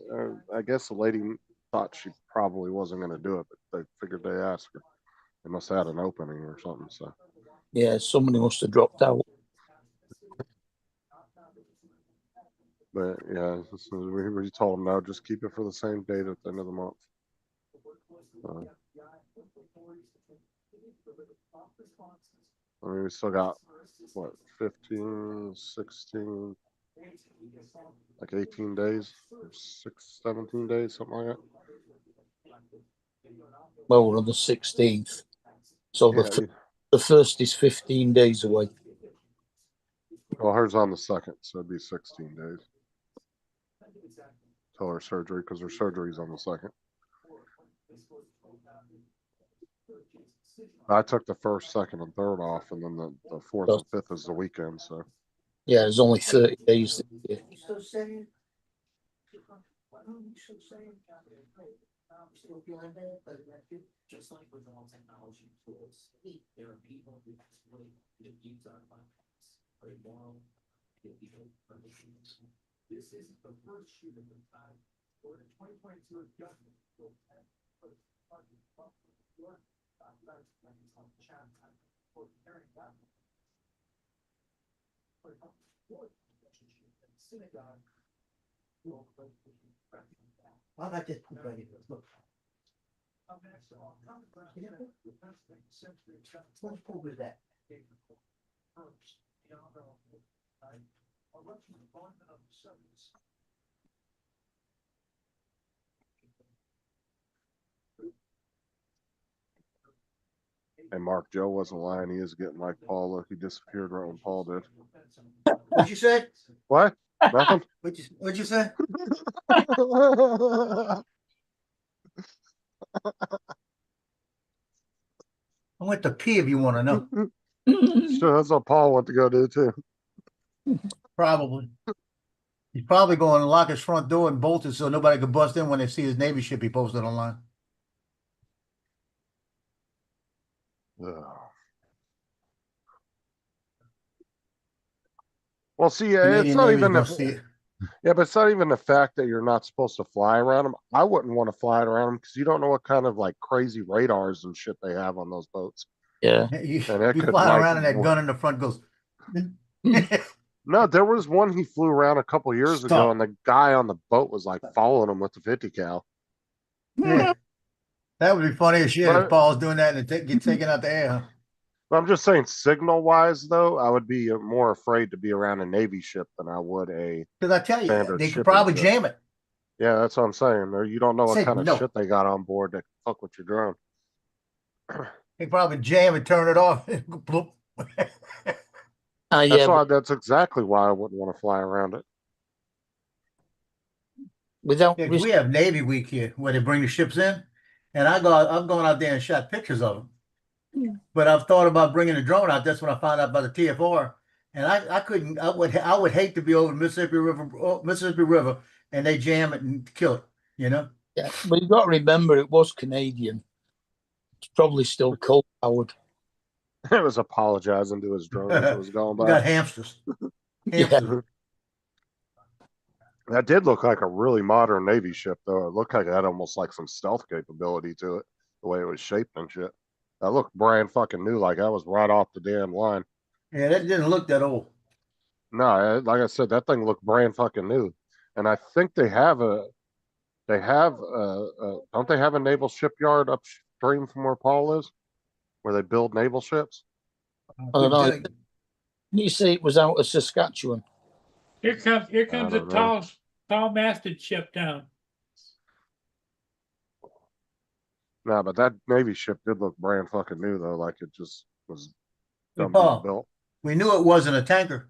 I guess the lady thought she probably wasn't going to do it, but they figured they asked her. They must have had an opening or something. So, yeah, somebody must have dropped out. but yeah, we told them, no, just keep it for the same date at the end of the month. I mean, we still got, what, 15, 16, Like 18 days, or 17 days, something like that. Well, we're on the 16th. So Yeah, the first is 15 days away. well, hers on the 2nd, so it'd be 16 days till her surgery, because her surgery's on the 2nd. I took the 1st, 2nd, and 3rd off, and then the 4th and 5th is the weekend. So Yeah, there's only 30 days this year. Just like with all technology tools, there are people who exploit the use our finance for immoral, illegal purposes. This isn't the first shoot of the time, or the 2022 government will have put party your documents on chat time for carrying out. For relationship and synagogue will I got this poop right here. Look. What poop is that? And Mark, Joe wasn't lying. He is getting like Paul. Look, he disappeared right when Paul did. What'd you say? What? Nothing. What'd you say? I went to pee if you want to know. Sure, that's what Paul went to go do too. Probably. He's probably going to lock his front door and bolt it so nobody could bust in when they see his Navy ship he posted online. Ugh. Well, see, it's Canadian not Navy's even gonna see it. yeah, but it's not even the fact that you're not supposed to fly around them. I wouldn't want to fly it around them because you don't know what kind of like crazy radars and shit they have on those boats. Yeah. You And it could fly like around and that gun in the front goes. no, there was one he flew around a couple years ago, Stop. and the guy on the boat was like following him with the 50 cal. Yeah. That would be funny as shit But- if Paul's doing that and get taken out the air. Huh? But I'm just saying, signal wise though, I would be more afraid to be around a Navy ship than I would a. Because I tell you, Standard they could shipping probably ship. jam it. Yeah, that's what I'm saying. Or you don't know what kind of Signal. shit they got on board that can fuck with your drone. They probably jam and turn it off. Bloop. Yeah, That's exactly why I wouldn't want to fly around it. without Yeah, 'cause risk, we have Navy Week here where they bring the ships in, and I've gone out there and shot pictures of them. But I've thought about bringing a drone out. That's when I found out about the TFR, and I couldn't. I would hate to be over the Mississippi River, and they jam it and kill it. You know. yeah, but you've got to remember it was Canadian. It's probably still coal powered. It was apologizing to his drone as it was going We by. got hamsters. Yeah. That did look like a really modern Navy ship, though. It looked like it had almost like some stealth capability to it, the way it was shaped and shit. That looked brand fucking new, like I was right off the damn line. Yeah, that didn't look that old. No, like I said, that thing looked brand fucking new. And I think don't they have a naval shipyard upstream from where Paul is, where they build naval ships? I don't know. Didn't you say it was out of Saskatchewan? Here comes a don't know. tall masted ship down. No, but that Navy ship did look brand fucking new though, like it just was Hey, done Paul, being built. we knew it wasn't a tanker.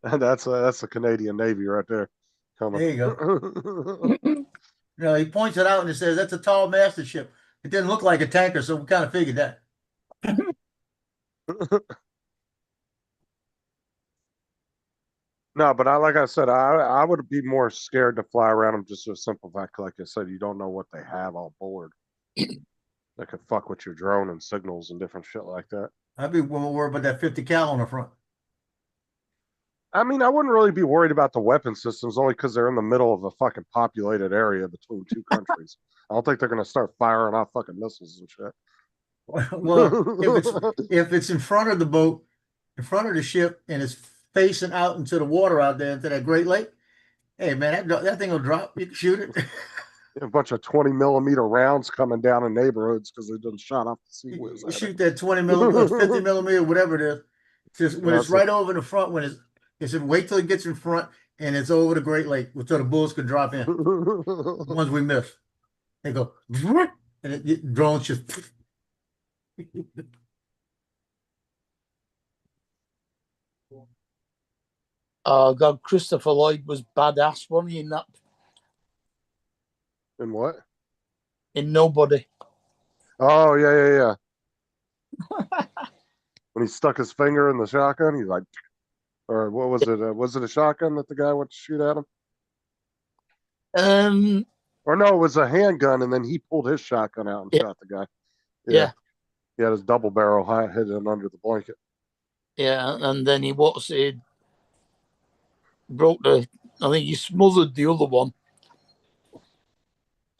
That's the Canadian Navy right there. Coming. There you go. You know, he points it out and he says that's a tall masted ship. It didn't look like a tanker, so we kind of figured that. No, but like I said, I would be more scared to fly around them just for a simple fact, like I said, you don't know what they have on board. That could fuck with your drone and signals and different shit like that. I'd be more worried about that 50 cal on the front. I mean, I wouldn't really be worried about the weapon systems only because they're in the middle of a fucking populated area between two countries. I don't think they're gonna start firing off fucking missiles and shit. Well, if it's in front of the boat, in front of the ship, and it's facing out into the water out there into that Great Lake, hey man, that thing will drop. You can shoot it. A bunch of 20mm rounds coming down in neighborhoods because they done shot off the sea whiz. You shoot that 20mm, 50mm, whatever it is. Just when it's right over the front, when it said wait till it gets in front and it's over the Great Lake, so the bulls could drop in. The ones we missed. They go, and drones just. Oh God, Christopher Lloyd was badass, wasn't he, in that? In what? In Nobody. Oh yeah. When he stuck his finger in the shotgun, he's like, or what was it? Was it a shotgun that the guy went to shoot at him? Or no, it was a handgun, and then he pulled his shotgun out and shot the guy. Yeah. He had his double barrel hidden under the blanket. Yeah, and then he broke I think he smothered the other one.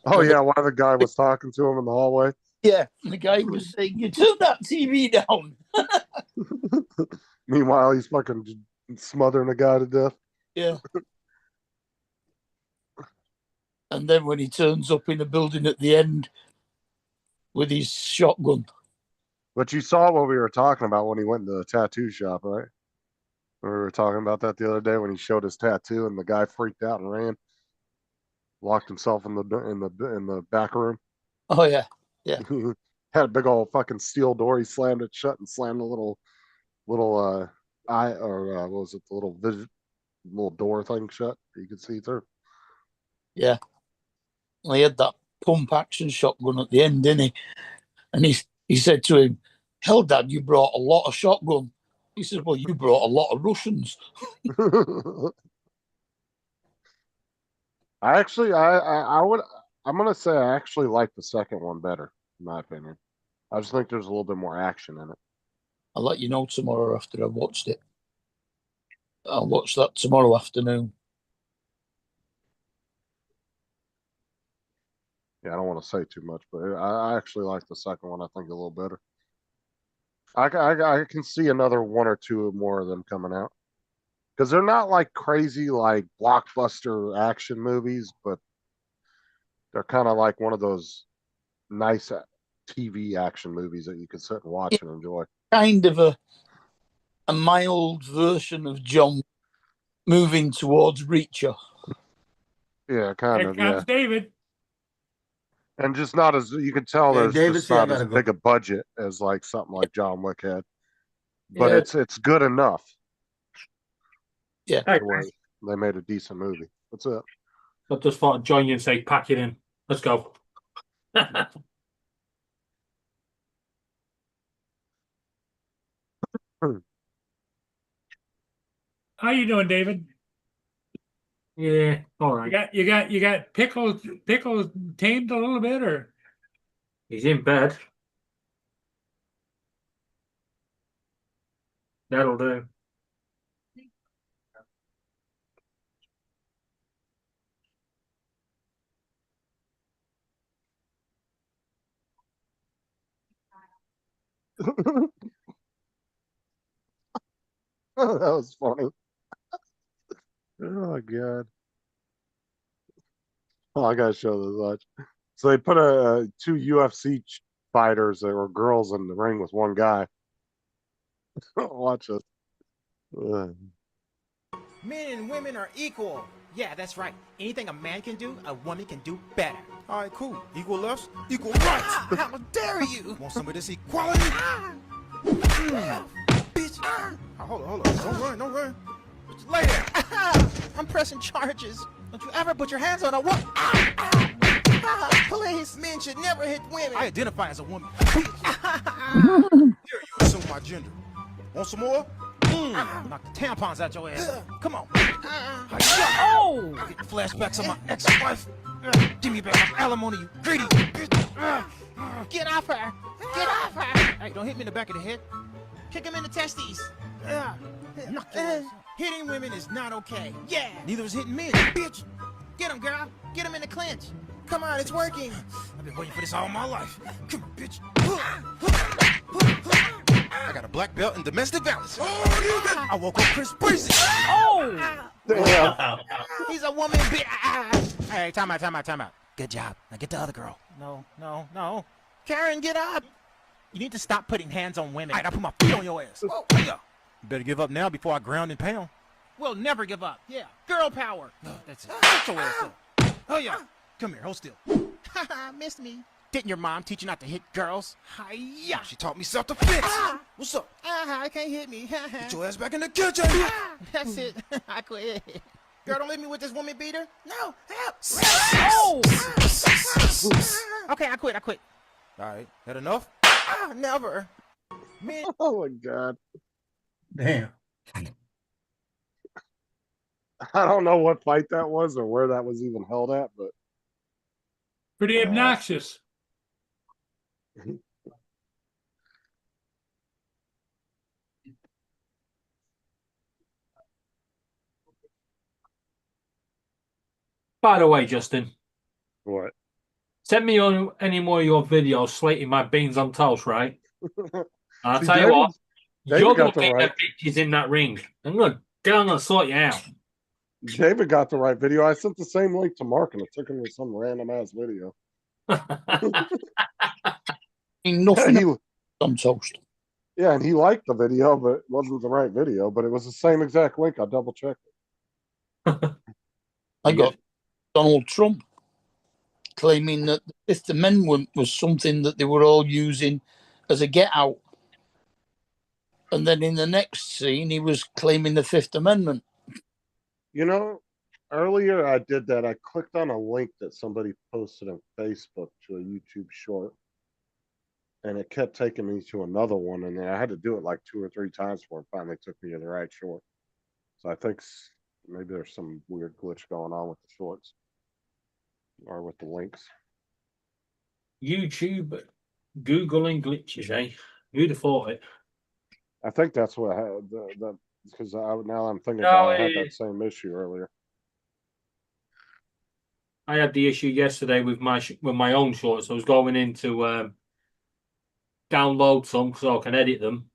Oh yeah, why the guy was talking to him in the hallway? Yeah, the guy was saying, "You turn that TV down." Meanwhile, he's fucking smothering a guy to death. Yeah. And then when he turns up in a building at the end with his shotgun. But you saw what we were talking about when he went to the tattoo shop, right? We were talking about that the other day when he showed his tattoo and the guy freaked out and ran, locked himself in the back room. Oh yeah, yeah. Had a big old fucking steel door. He slammed it shut and slammed the little what was it, the little door thing shut you could see through. Yeah. Well, he had that pump action shotgun at the end, didn't he? And he said to him, "Hell, Dad, you brought a lot of shotgun." He says, "Well, you brought a lot of Russians." I'm gonna say I actually like the second one better, in my opinion. I just think there's a little bit more action in it. I'll let you know tomorrow after I've watched it. I'll watch that tomorrow afternoon. Yeah, I don't want to say too much, but I actually like the second one. I think a little better. I can see another one or two more of them coming out because they're not like crazy like blockbuster action movies, but they're kind of like one of those nice TV action movies that you can sit and watch and enjoy. Kind of a mild version of John moving towards Reacher. Yeah, kind Here of. comes Yeah. David. And just not as you can tell, Yeah, there's David, just see, I not as gotta go. big a budget as like something like John Wick had, but Yeah. it's good enough. Yeah. to where they made a decent movie. That's it. I just thought I'd join you and say, pack it in. Let's go. How you doing, David? Yeah, all right. You got Pickles tamed a little bit, or He's in bed. That'll do. That was funny. Oh my god. Oh, I gotta show this watch. So they put two UFC fighters or girls in the ring with one guy. Watch this. Men and women are equal. Yeah, that's right. Anything a man can do, a woman can do better. All right, cool. Equal lefts, equal rights. How dare you? Want some of this equality? Bitch. Hold on. Don't run. Lay there. I'm pressing charges. Don't you ever put your hands on a woman. Please. Men should never hit women. I identify as a woman. Dare you assume my gender? Want some more? Knock the tampons out your ass. Come on. Oh! Get flashbacks of my ex-wife. Give me back my alimony, you greedy bitch. Get off her. Get off her. Hey, don't hit me in the back of the head. Kick him in the testes. Knock your ass. Hitting women is not okay. Yeah. Neither is hitting men, bitch. Get him, girl. Get him in the clinch. Come on, it's working. I've been waiting for this all my life. Come on, bitch. I got a black belt in domestic violence. I woke up Chris Breezy. Oh! Damn. He's a woman, bitch. Hey, time out. Good job. Now get the other girl. No. Karen, get up. You need to stop putting hands on women. All right, I'll put my feet on your ass. Oh, yeah. You better give up now before I ground and pound. We'll never give up. Yeah, girl power. That's it. Get your ass up. Oh yeah. Come here, hold still. Haha, missed me. Didn't your mom teach you not to hit girls? Hi-ya. She taught me self-defense. What's up? I can't hit me. Get your ass back in the kitchen. That's it. I quit. Girl, don't leave me with this woman beater. No, help. Oh! Okay, I quit. All right, that enough? Never. Man. Oh my god. Damn. I don't know what fight that was or where that was even held at, but Pretty obnoxious. By the way, Justin, what? send me on any more of your videos slating my beans on toast, right? I'll See, tell you what, David you're going got to the get right. the bitches in that ring. I'm going to sort you out. David got the right video. I sent the same link to Mark and it took him to some random ass video. Nothing He- on toast. yeah, and he liked the video, but it wasn't the right video. But it was the same exact link. I double checked it. I got Donald Trump claiming that the Fifth Amendment was something that they were all using as a get out. And then in the next scene, he was claiming the Fifth Amendment. You know, earlier I did that. I clicked on a link that somebody posted on Facebook to a YouTube short. And it kept taking me to another one. And then I had to do it like 2 or 3 times before it finally took me to the right short. So I think maybe there's some weird glitch going on with the shorts or with the links. YouTube, Googling glitches, eh? Who'd have thought it? I think that's what I had. Because now I'm thinking No, about it, I had that same issue earlier. I had the issue yesterday with my own shorts. I was going in to download some so I can edit them,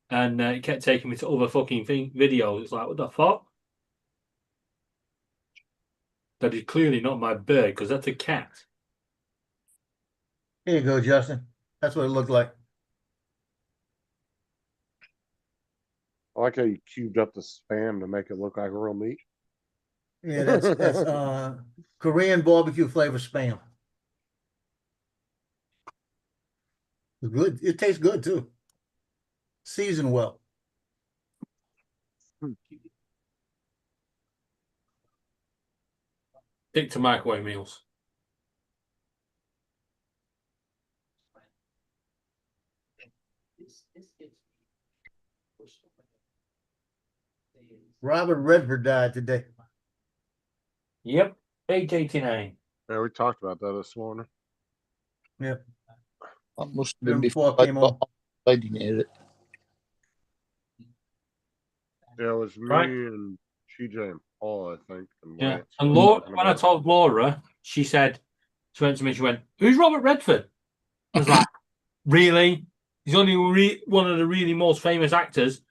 and it kept taking me to other fucking videos. It's like, what the fuck? That is clearly not my bird because that's a cat. Here you go, Justin. That's what it looked like. I like how you cubed up the spam to make it look like real meat. Yeah, that's Korean barbecue flavor spam. It's good. It tastes good too. Seasoned well. Stick to microwave meals. Robert Redford died today. Yep, age 89. Yeah, we talked about that this morning. Yep. That must have been Before before I came on. I didn't hear it. Yeah, it was me Right. and TJ and Paul, I think. Yeah, Lance and were Laura, talking when I about it. told Laura, she said, she went to me, she went, "Who's Robert Redford?" I was like, "Really? He's only one of the really most famous actors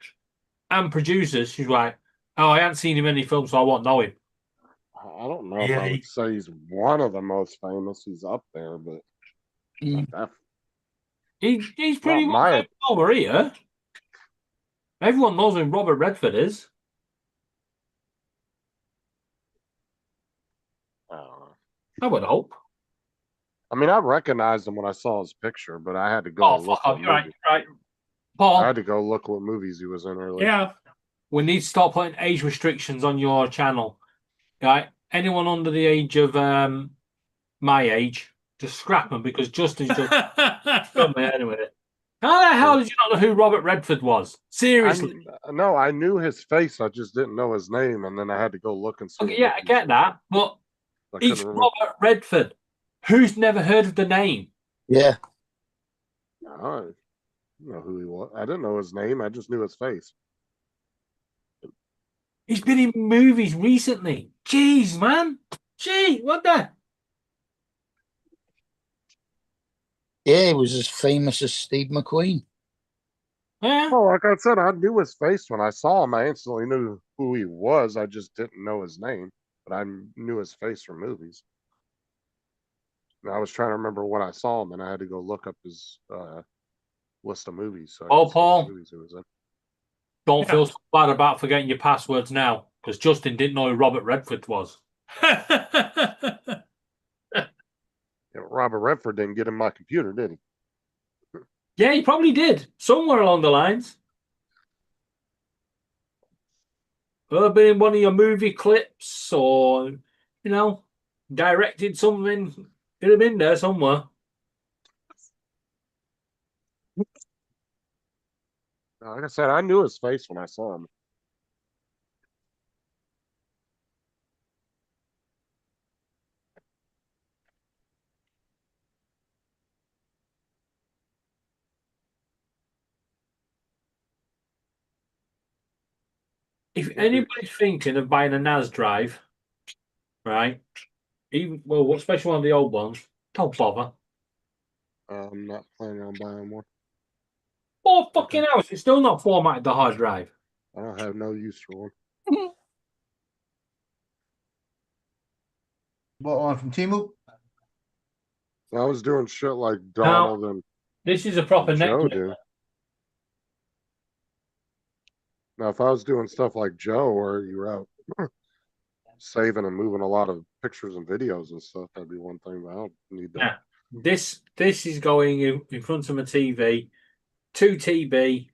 and producers." She's like, "Oh, I haven't seen him in any films, so I won't know him." I don't know if I Really? would say he's one of the most famous. He's up there, but Mm. not that. He's pretty Not well my- famous over here. Everyone knows who Robert Redford is. I don't know. I would hope. I mean, I recognized him when I saw his picture, but I had to go Oh, and look fuck off. what You're right, movie. right. I Paul, had to go look what movies he was in earlier. Yeah. we need to start putting age restrictions on your channel. Right? Anyone under the age of my age, just scrap them because Justin's just got me anyway with it. How the hell did you not know who Robert Redford was? Seriously. No, I knew his face. I just didn't know his name, and then I had to go look and see. Okay, what yeah, I movies get he that, but was in. I it's couldn't remember. Robert Redford. Who's never heard of the name? Yeah. I didn't know who he was. I didn't know his name. I just knew his face. He's been in movies recently. Jeez, man. Gee, what the? Yeah, he was as famous as Steve McQueen. Yeah. Well, like I said, I knew his face when I saw him. I instantly knew who he was. I just didn't know his name, but I knew his face from movies. And I was trying to remember when I saw him, and I had to go look up his list of movies. So I Oh, could see what Paul. movies he was in. Don't Yeah. feel so bad about forgetting your passwords now, because Justin didn't know who Robert Redford was. Yeah, Robert Redford didn't get in my computer, did he? Yeah, he probably did. Somewhere along the lines. Could have been in one of your movie clips or, directed something. Could have been there somewhere. Like I said, I knew his face when I saw him. If anybody's thinking of buying a NAS drive, right? Especially one of the old ones, don't bother. I'm not planning on buying one. 4 fucking hours, it's still not formatted the hard drive. I don't have no use for one. Bought one from Timu. I was doing shit like Donald and This is a proper Joe neck. do. Now, if I was doing stuff like Joe, or you were out saving and moving a lot of pictures and videos and stuff, that'd be one thing. But I don't need that. Yeah. This is going in front of my TV, 2 TB,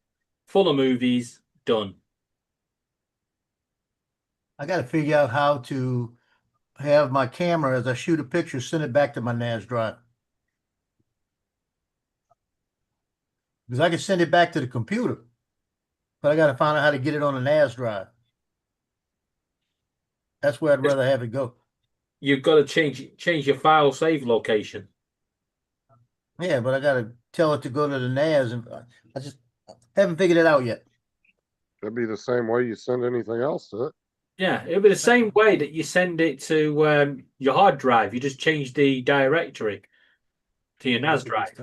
full of movies, done. I got to figure out how to have my camera as I shoot a picture, send it back to my NAS drive. Because I can send it back to the computer, but I got to find out how to get it on the NAS drive. That's where I'd rather have it go. You've got to change your file save location. Yeah, but I got to tell it to go to the NAS, and I just haven't figured it out yet. It'd be the same way you send anything else to it. Yeah, it'll be the same way that you send it to your hard drive. You just change the directory to your NAS drive.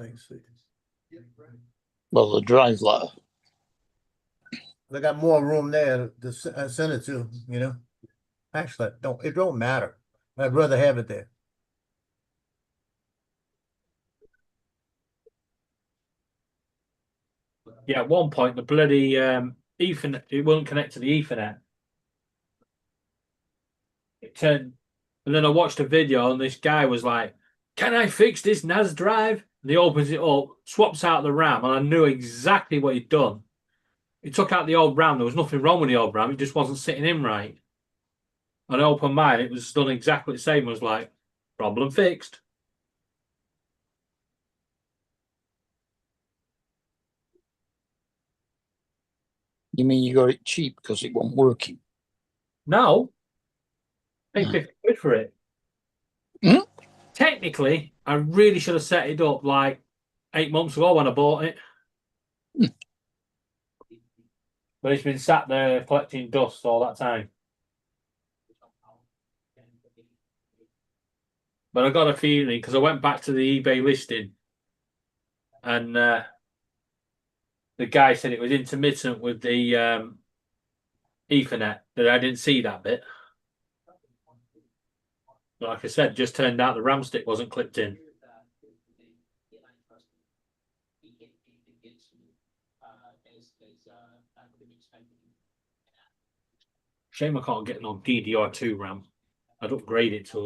Well, the drive letter. I got more room there to send it to, Actually, it don't matter. I'd rather have it there. Yeah, at one point the bloody Ethernet, it wouldn't connect to the Ethernet. It turned, and then I watched a video and this guy was like, "Can I fix this NAS drive?" And he opens it up, swaps out the RAM, and I knew exactly what he'd done. He took out the old RAM. There was nothing wrong with the old RAM. It just wasn't sitting in right. And I opened mine. It was done exactly the same. I was like, problem fixed. You mean you got it cheap because it wasn't working? No. Pay 50 quid for it. Technically, I really should have set it up like 8 months ago when I bought it. But it's been sat there collecting dust all that time. But I got a feeling, because I went back to the eBay listing and the guy said it was intermittent with the Ethernet, that I didn't see that bit. But like I said, just turned out the RAM stick wasn't clipped in. Shame I can't get no DDR2 RAM. I'd upgrade it to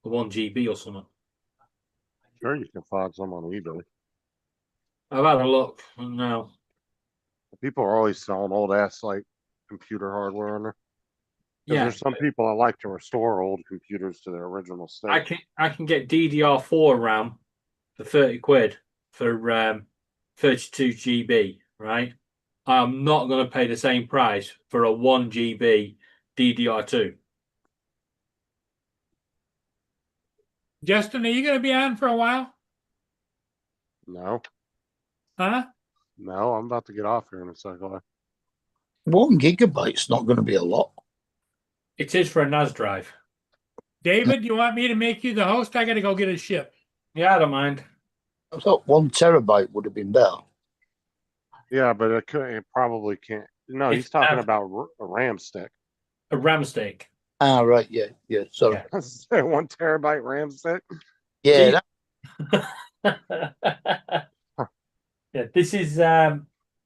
1 GB or something. Sure, you can find some on eBay. I've had a look, and no. People are always selling old ass like computer hardware on there. Yeah, There's some people that like to restore old computers to their original state. I can get DDR4 RAM for 30 quid for 32 GB, right? I'm not going to pay the same price for a 1 GB DDR2. Justin, are you going to be on for a while? No, Huh? no, I'm about to get off here in a second. 1 gigabyte's not going to be a lot. It is for a NAS drive. David, you want me to make you the host? I got to go get a ship. Yeah, I don't mind. I thought 1 terabyte would have been better. Yeah, but it probably can't. No, he's talking about a RAM stick. A RAM stick. Ah, right. Yeah. Sorry. Yeah. 1 terabyte RAM stick. Yeah. Yeah, this is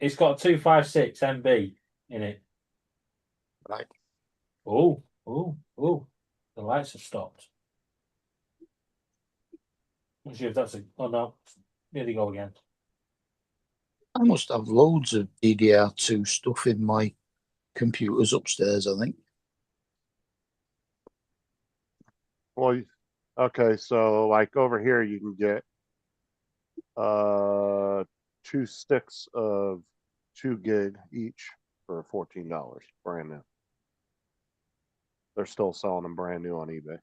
It's got 256 MB in it. Right. Oh. The lights have stopped. Not sure if that's a. Oh no. There they go again. I must have loads of DDR2 stuff in my computers upstairs, I think. Well, okay, so like over here you can get 2 sticks of 2 gig each for $14, brand new. They're still selling them brand new on eBay.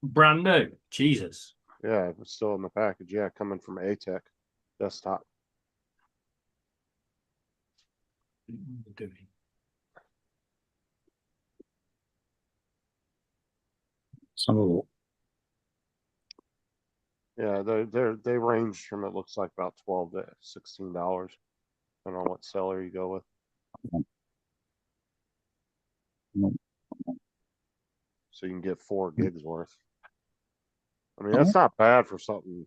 Brand new. Jesus. Yeah, it's still in the package. Yeah, coming from ATEC desktop. So Yeah, they range from, it looks like, about $12 to $16, depending on what seller you go with. So you can get 4 gigs worth. I mean, that's not bad for something.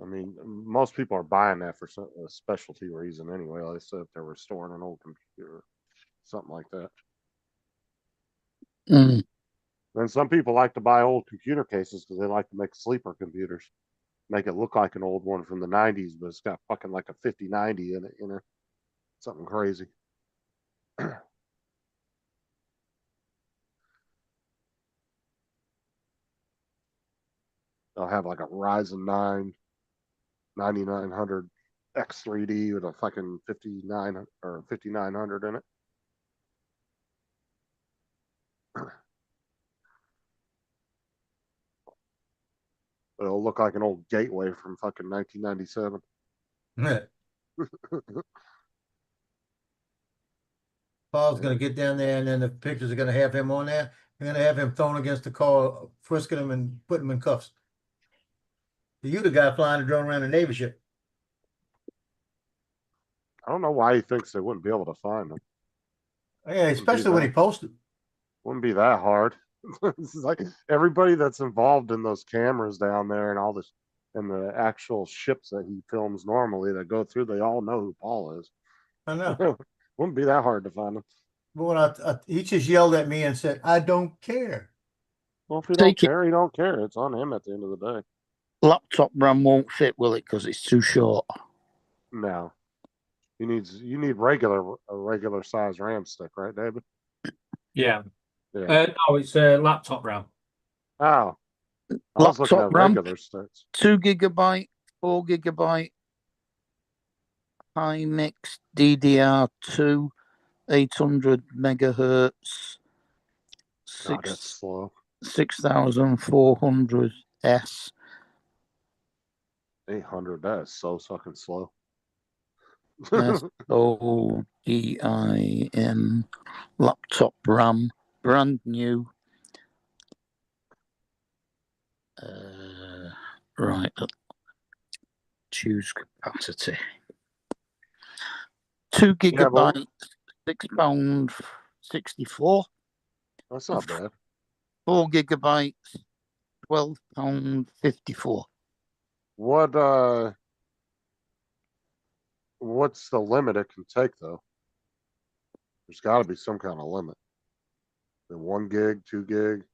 I mean, most people are buying that for a specialty reason anyway. Like I said, if they're restoring an old computer, something like that. Mm. And some people like to buy old computer cases because they like to make sleeper computers, make it look like an old one from the 90s, but it's got fucking like a 5090 in it, you know, something crazy. They'll have like a Ryzen 9 9900 X3D with a fucking 59 or 5900 in it. It'll look like an old Gateway from fucking 1997. Paul's gonna get down there and then the pictures are gonna have him on there. They're gonna have him thrown against the car, frisking him and putting him in cuffs. You the guy flying the drone around the Navy ship. I don't know why he thinks they wouldn't be able to find him. Yeah, especially when he posted. Wouldn't be that hard. It's like everybody that's involved in those cameras down there and all this and the actual ships that he films normally that go through, they all know who Paul is. I know. Wouldn't be that hard to find him. But when he just yelled at me and said, "I don't care." Well, if he don't care, he don't care. It's on him at the end of the day. Laptop RAM won't fit, will it? Because it's too short. No. You need a regular size RAM stick, right, David? Yeah. Yeah. No, it's a laptop RAM. Oh. I was looking Laptop at RAM, regular sticks. 2 gigabyte, 4 gigabyte, high mix DDR2, 800 megahertz, God, that's slow. 6400S. 800, that is so fucking slow. SODIN laptop RAM, brand new. Right, choose capacity. 2 gigabyte, £6.64. That's not bad. 4 gigabytes, £12.54. What's the limit it can take though? There's got to be some kind of limit. The 1 gig, 2 gig.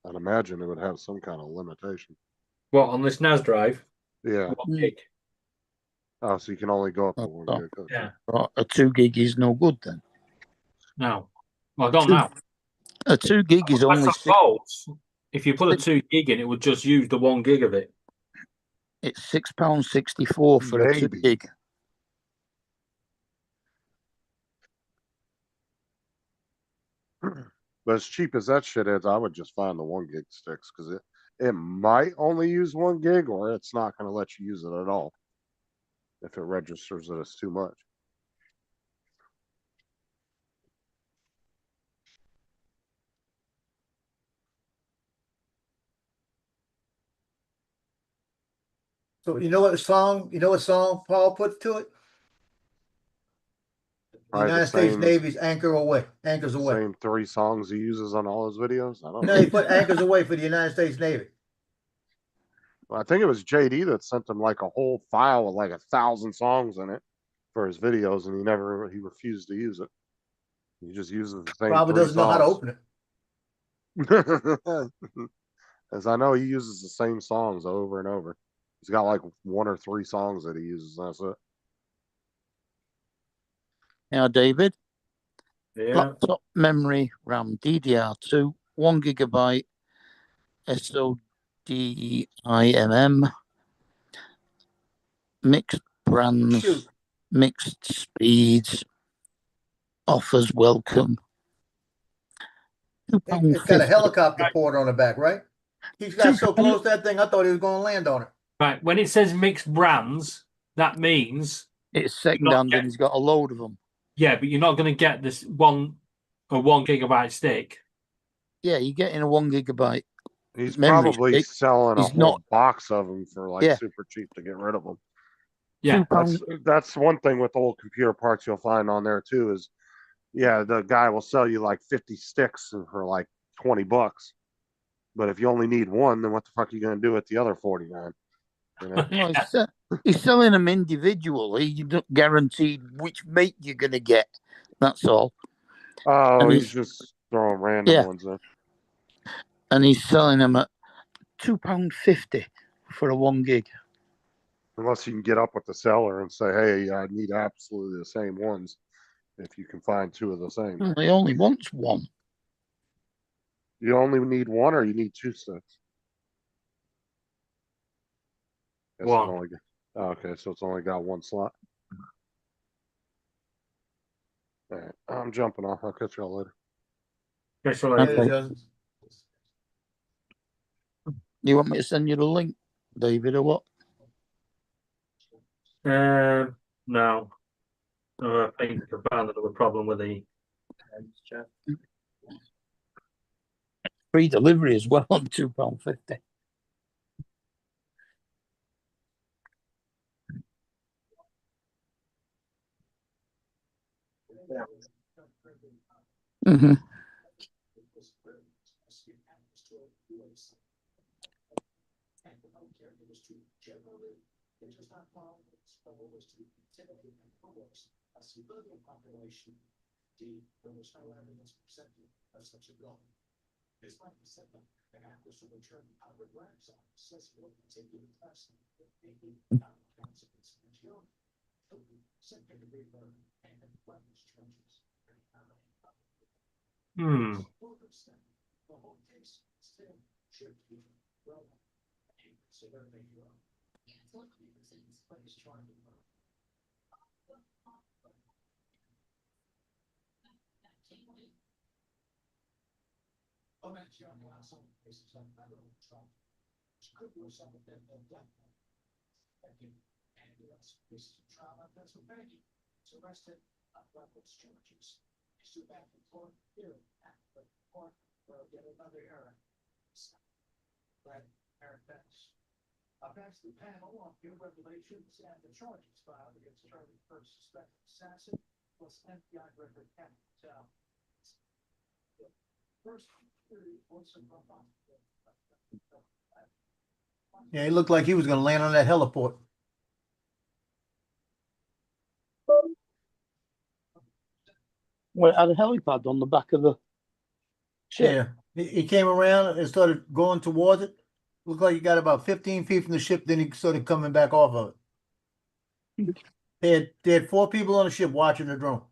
I'd imagine it would have some kind of limitation. What, on this NAS drive? Yeah. 1 gig. Oh, so you can only go up to 1 gig. Okay. Yeah. A 2 gig is no good then. No. Well, I don't know. A 2 gig is only I suppose if you put a 2 gig in, it would just use the 1 gig of it. It's £6.64 for a 2 gig. But as cheap as that shit is, I would just find the 1 gig sticks because it might only use 1 gig or it's not going to let you use it at all if it registers that it's too much. So you know what song Paul put to it? Probably the United States same- Navy's anchors away. Same 3 songs he uses on all his videos. I don't No, know. he put anchors away for the United States Navy. Well, I think it was JD that sent him like a whole file with like 1,000 songs in it for his videos, and he refused to use it. He just uses the same. Probably 3 doesn't know how to songs. open it. As I know, he uses the same songs over and over. He's got like 1 or 3 songs that he uses. That's it. Now, David, Yeah. laptop memory RAM DDR2, 1 gigabyte, SODIMM, mixed brands, Shoot. mixed speeds, offers welcome. It's got a helicopter port on the back, right? He's got so close to that thing, I thought he was going to land on it. Right. When it says mixed brands, that means it's second-hand and he's got a load of them. Yeah, but you're not going to get this 1 gigabyte stick. Yeah, you're getting a 1 gigabyte. He's memory probably stick. selling a He's whole not. box of them for like Yeah. super cheap to get rid of them. Yeah, that's one thing with old computer parts you'll find on there too is, yeah, the guy will sell you like 50 sticks for like $20. But if you only need one, then what the fuck are you going to do with the other 49? You know? No, he's selling them individually. You don't guarantee which mate you're going to get. That's all. Oh, And he's just throwing random ones in. And he's selling them at £2.50 for a 1 gig. Unless you can get up with the seller and say, hey, I need absolutely the same ones. If you can find 2 of the same. Well, he only wants 1. You only need 1 or you need 2 sticks? Guess it's 1. Okay, so it's only got 1 slot. All right, I'm jumping off. I'll catch y'all later. Catch you later. Okay. You want me to send you the link, David, or what? No. I think I found another problem with the Free delivery as well on £2.50. Mm-hmm. A civilian population, there was no evidence presented of such a goal. It's like we said, the actors who return Albert Ragg's office says he will continue the test of making consequences of material. Second degree murder and weapons charges. The whole case still should be well considered a hero. Place trying to murder. Oh, that's young, some cases on federal trial. Could do some of them in black. And U.S. cases of trial in Pennsylvania. He's arrested on weapons charges. He's due back in court here at the court for yet another error. Right, Eric Betts. I've asked the panel on new revelations and the charges filed against Charlie Kirk's suspected assassin, plus FBI record Captain Patel. First, Yeah, he looked like he was going to land on that heliport. Well, it had a helipad on the back of the ship. Yeah, he came around and started going towards it. Looked like he got about 15 feet from the ship, then he started coming back off of it. They had 4 people on the ship watching the drone.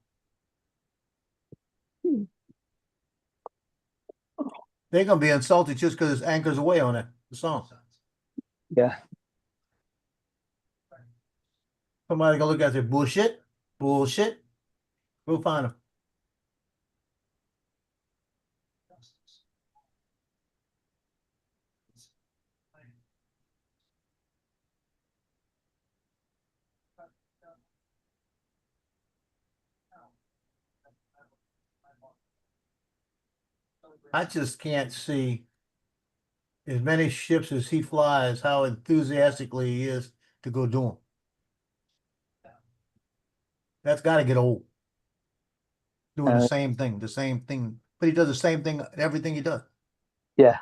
They're gonna be insulted just because it's anchors away on it, the song. Yeah. Somebody gonna look at it, bullshit, bullshit. Go find them. I just can't see as many ships as he flies, how enthusiastically he is to go do them. That's got to get old. doing the Uh, same thing, but he does the same thing, everything he does. Yeah.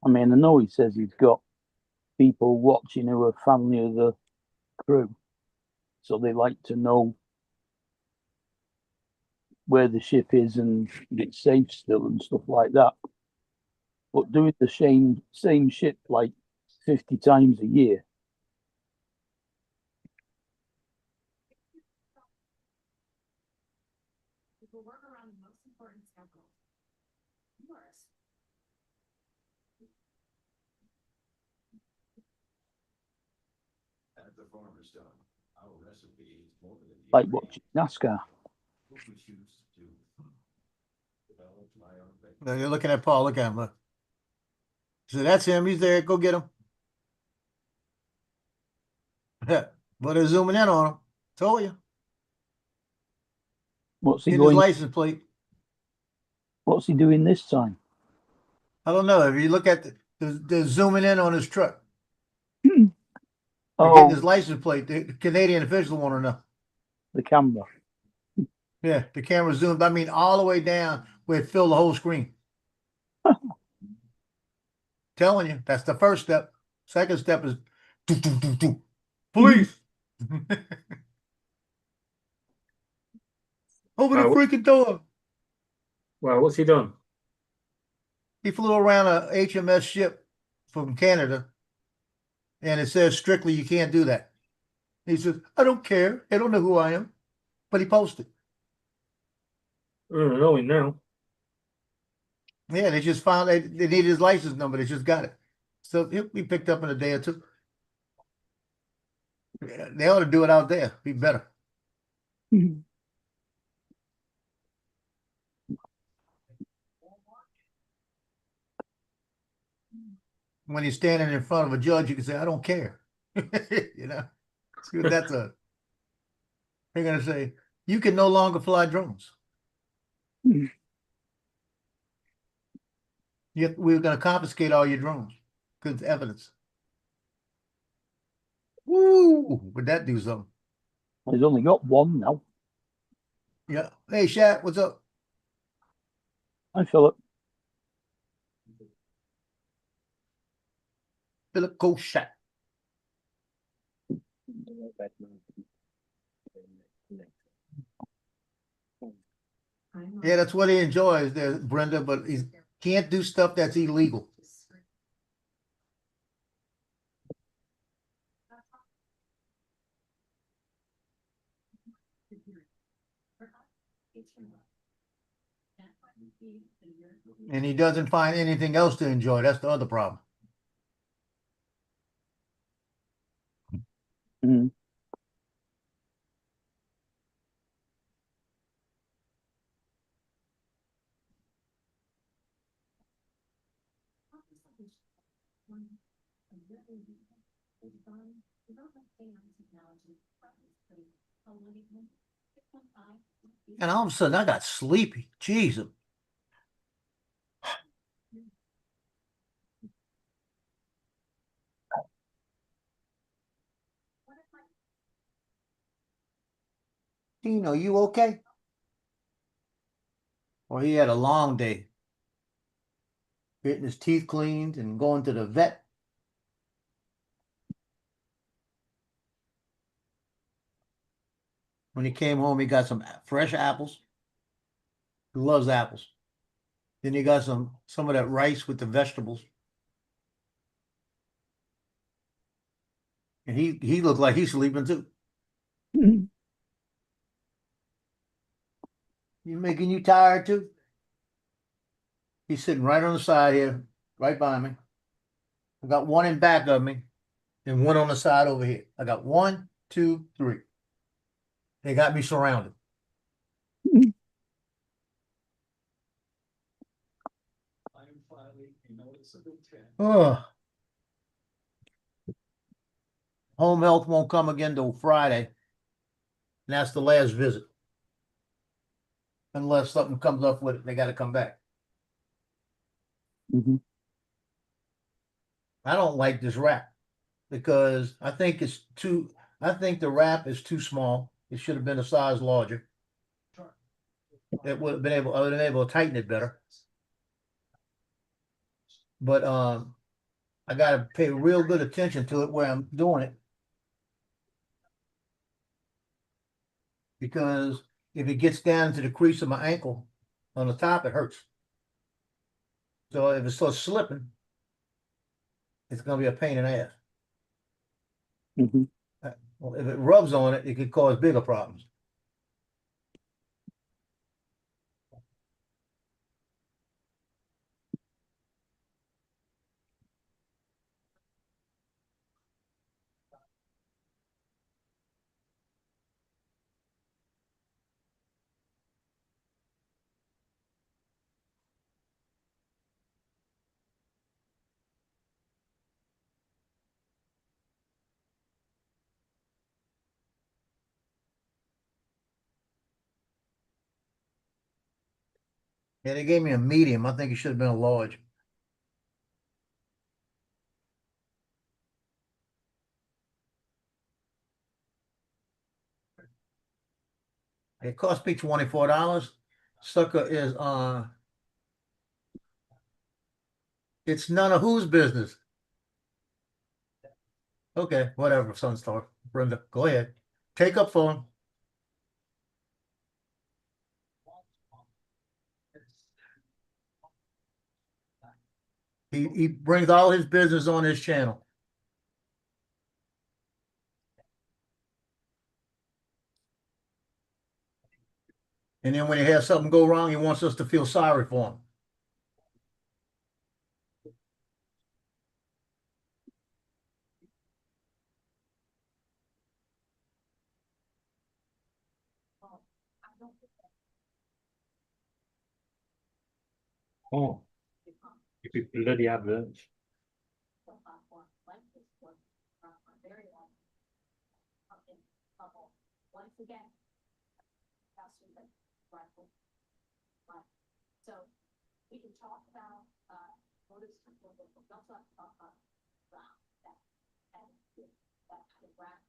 I mean, I know he says he's got people watching who are family of the crew, so they like to know where the ship is and it's safe still and stuff like that. But doing the same ship like 50 times a year, It will work around the most important schedules. Yours. At the farmer's done, our recipe is more than the like watching NASCAR. what we choose to do. Develop my own thing. Now, you're looking at Paul, look at him, look. So that's him, he's there, go get him. But they're zooming in on him, told you. What's he Get his going? license plate. What's he doing this time? I don't know, if you look at they're zooming in on his truck. They're Oh, getting his license plate, the Canadian official want to know. the camera. Yeah, the camera zoomed, I mean, all the way down where it filled the whole screen. Telling you, that's the first step. Second step is doo, doo, doo, doo. Police. Open the Oh. freaking door. Well, what's he done? He flew around a HMS ship from Canada, and it says strictly you can't do that. He says, I don't care. They don't know who I am. But he posted. I don't know him now. Yeah, they just found they needed his license number. They just got it. So he'll be picked up in a day or two. Yeah, they ought to do it out there. Be better. When you're standing in front of a judge, you can say, I don't care. You know, see what that's a. They're going to say, you can no longer fly drones. We're going to confiscate all your drones because it's evidence. Woo! Would that do something? He's only got one now. Yeah. Hey, Shaq, what's up? Hi, Philip. Philip Koshak. Yeah, that's what he enjoys there, Brenda, but he can't do stuff that's illegal. And he doesn't find anything else to enjoy. That's the other problem. Mhm. And all of a sudden, I got sleepy. Jeez. Dino, you okay? Well, he had a long day. Getting his teeth cleaned and going to the vet. When he came home, he got some fresh apples. He loves apples. Then he got some of that rice with the vegetables. And he looked like he's sleeping too. Mhm. You making you tired too? He's sitting right on the side here, right by me. I got one in back of me and one on the side over here. I got 1, 2, 3. They got me surrounded. Oh. Home health won't come again till Friday. And that's the last visit. Unless something comes up with it, they gotta come back. Mhm. I don't like this wrap because I think the wrap is too small. It should have been a size larger. It would have been able, I would have been able to tighten it better. But I gotta pay real good attention to it where I'm doing it. Because if it gets down to the crease of my ankle on the top, it hurts. So if it starts slipping, it's gonna be a pain in the ass. Mhm. Well, if it rubs on it, it could cause bigger problems. Yeah, they gave me a medium. I think it should have been a large. It cost me $24. Sucker is it's none of whose business. Okay, whatever, Sunstar. Brenda, go ahead. Take up phone. He brings all his business on his channel. And then when he has something go wrong, he wants us to feel sorry for him. Oh, you could bloody adverts. Once again. So we can talk about what is we also have to talk about that and that kind of rack.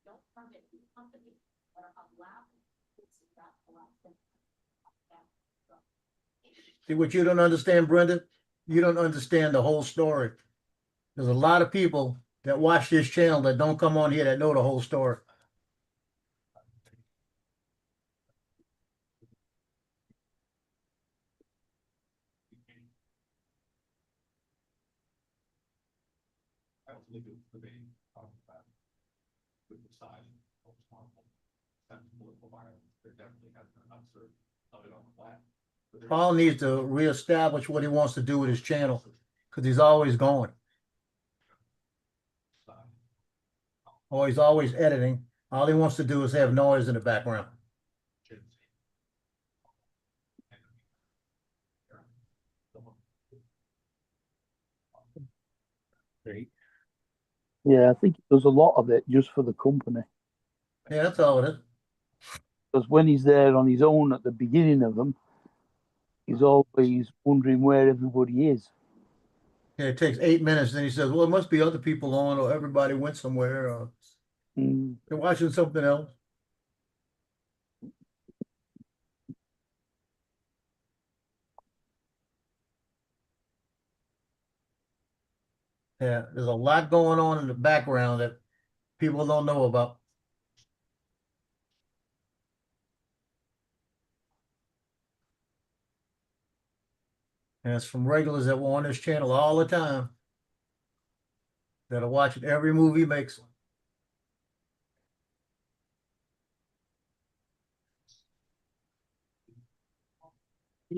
Don't forget the company that are allowed to see that See what you don't understand, Brenda? You don't understand the whole story. There's a lot of people that watch this channel that don't come on here that know the whole story. I don't think it's the main about with the size of harmful political violence. There definitely has been an upsurge of it on the planet. Paul needs to reestablish what he wants to do with his channel because he's always going. Or he's always editing. All he wants to do is have noise in the background. Yeah, I think he does a lot of it just for the company. Yeah, that's all it is. Because when he's there on his own at the beginning of them, he's always wondering where everybody is. Yeah, it takes 8 minutes, then he says, well, it must be other people on, or everybody went somewhere, or they're watching something else. Yeah, there's a lot going on in the background that people don't know about. And it's from regulars that were on this channel all the time that are watching every move he makes.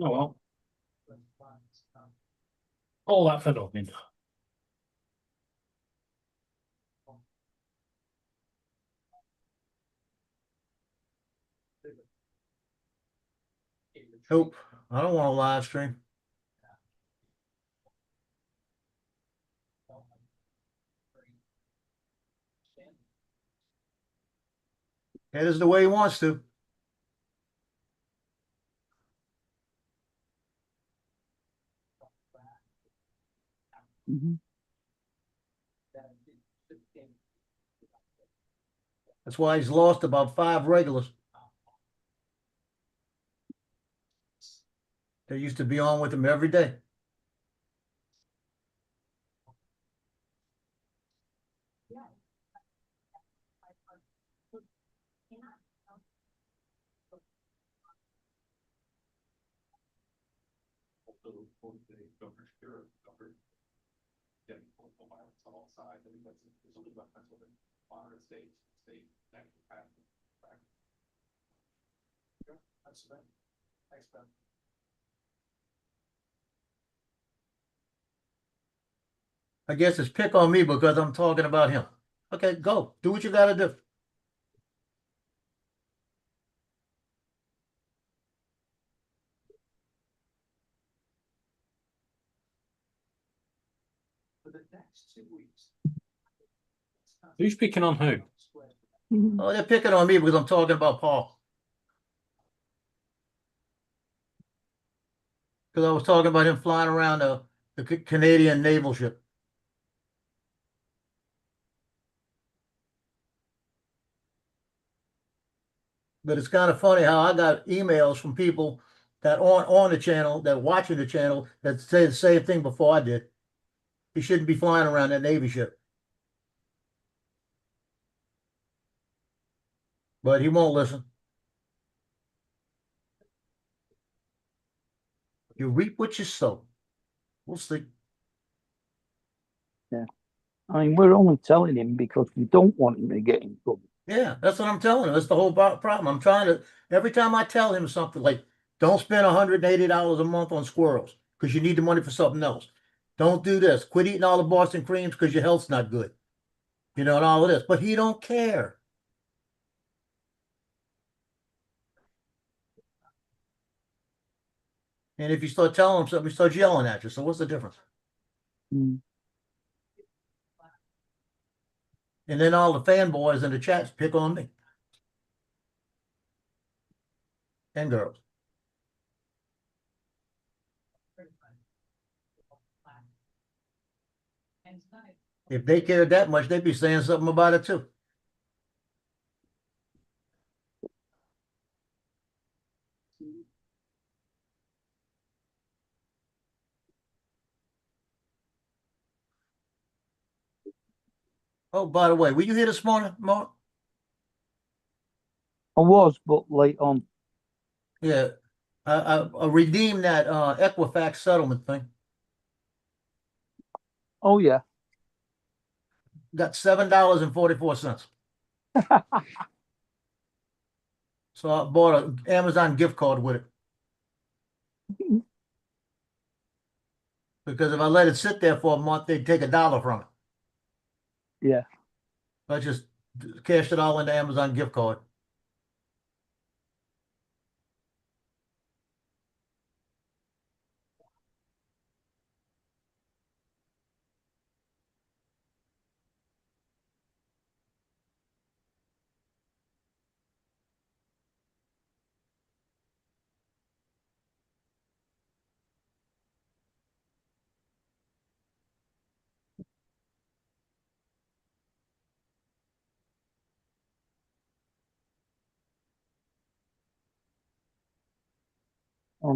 Oh well. All that for nothing. Nope, I don't want to live stream. That is the way he wants to. Mhm. That's why he's lost about 5 regulars. They used to be on with him every day. Also, the Governor Shapiro, Governor getting political violence on all sides. I think that's something about Pennsylvania, modern states, national patent. That's it. Thanks, Ben. I guess it's pick on me because I'm talking about him. Okay, go. Do what you gotta do. For the next 2 weeks. Who's picking on who? Oh, they're picking on me because I'm talking about Paul. Because I was talking about him flying around the Canadian naval ship. But it's kind of funny how I got emails from people that on the channel, that watching the channel, that say the same thing before I did. He shouldn't be flying around that Navy ship. But he won't listen. You reap what you sow. We'll see. Yeah. I mean, we're only telling him because we don't want him to get in trouble. Yeah, that's what I'm telling him. That's the whole problem. I'm trying to, every time I tell him something like, don't spend $180 a month on squirrels because you need the money for something else. Don't do this. Quit eating all the Boston creams because your health's not good. You know, and all of this. But he don't care. And if you start telling him something, he starts yelling at you. So what's the difference? Mm. And then all the fanboys in the chats pick on me. And girls. If they cared that much, they'd be saying something about it too. Oh, by the way, were you here this morning, Mark? I was, but late on. Yeah. I redeemed that Equifax settlement thing. Oh, yeah. Got $7.44. So I bought an Amazon gift card with it. Because if I let it sit there for a month, they'd take $1 from it. Yeah. I just cashed it all into Amazon gift card.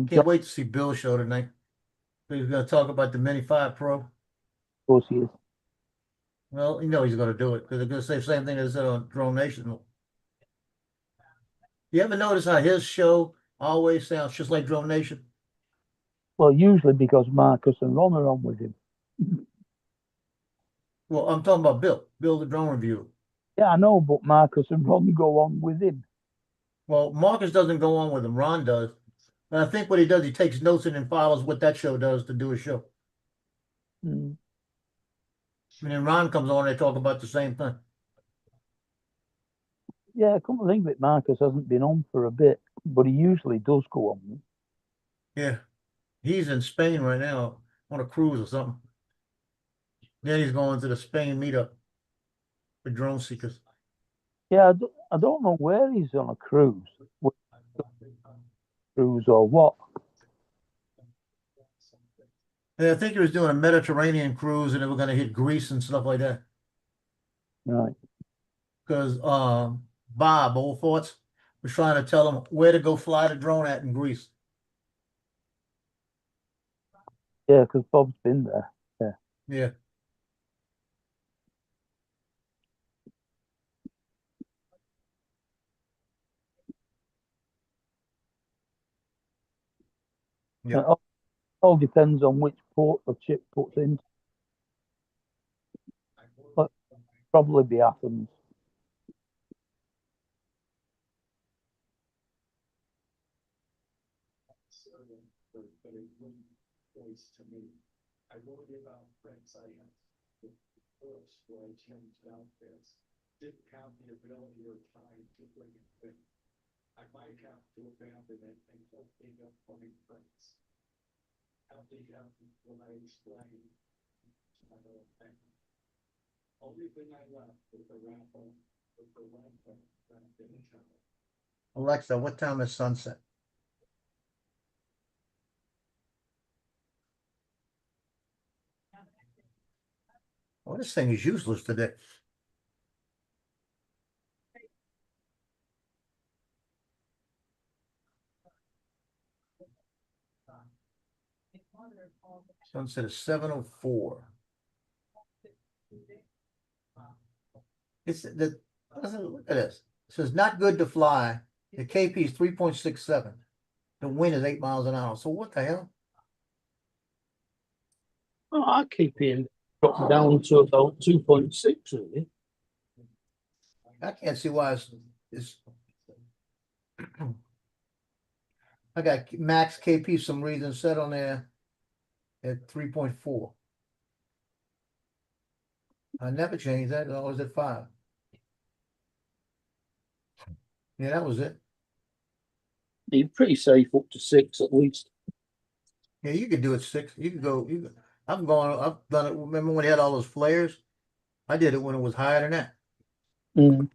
Can't wait to see Bill's show tonight. He's going to talk about the Mini 5 Pro. Of course he is. Well, you know he's going to do it because they're going to say the same thing they said on Drone Nation. You ever notice how his show always sounds just like Drone Nation? Well, usually because Marcus and Ron are on with him. Well, I'm talking about Bill the Drone Reviewer. Yeah, I know, but Marcus and Ron go on with him. Well, Marcus doesn't go on with him. Ron does. And I think what he does, he takes notes and then follows what that show does to do a show. Mm. And then Ron comes on, they talk about the same thing. Yeah, come to think of it, Marcus hasn't been on for a bit, but he usually does go on. Yeah. He's in Spain right now on a cruise or something. Then he's going to the Spain meetup for drone seekers. Yeah, I don't know where he's on a cruise. Cruise or what? Yeah, I think he was doing a Mediterranean cruise and they were gonna hit Greece and stuff like that. Right. Because Bob Old Forts was trying to tell him where to go fly the drone at in Greece. Yeah, because Bob's been there. Yeah. Yeah. Yeah. It all depends on which port the chip puts in. But probably be Athens. To me, I worry about Fred Science. The course where I changed outfits didn't have the ability or time to bring it in. I might have to abandon it and go pick up funny friends. How do you have when I explain? I don't think. Only thing I left was the raffle with the raffle that didn't have. Alexa, what time is sunset? Oh, this thing is useless today. Sunset is 7:04. It's the look at this. It says not good to fly. The KP is 3.67. The wind is 8 miles an hour. So what the hell? Oh, I keep it dropped down to about 2.6 really. I can't see why it's I got max KP some reason set on there at 3.4. I never changed that. I was at 5. Yeah, that was it. You're pretty safe up to 6 at least. Yeah, you could do it 6. You could go. I've done it. Remember when they had all those flares? I did it when it was higher than that. Mm.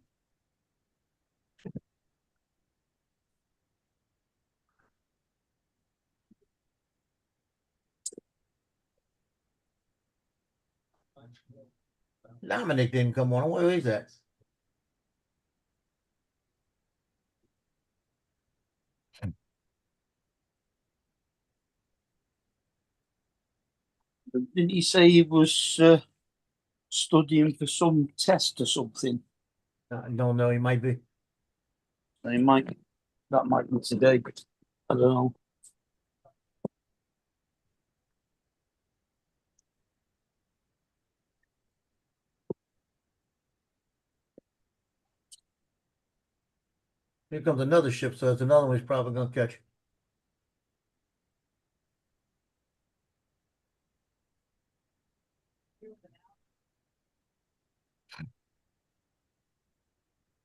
Dominic didn't come on. Where is that? Didn't he say he was studying for some test or something? I don't know. He might be. He might. That might be today. I don't know. Here comes another ship, so it's another one he's probably gonna catch.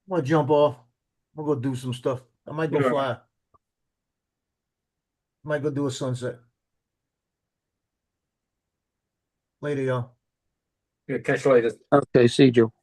I'm gonna jump off. I'm gonna go do some stuff. I might go Yeah. fly. Might go do a sunset. Later, y'all. Yeah, catch you later. Okay, see you, Joe.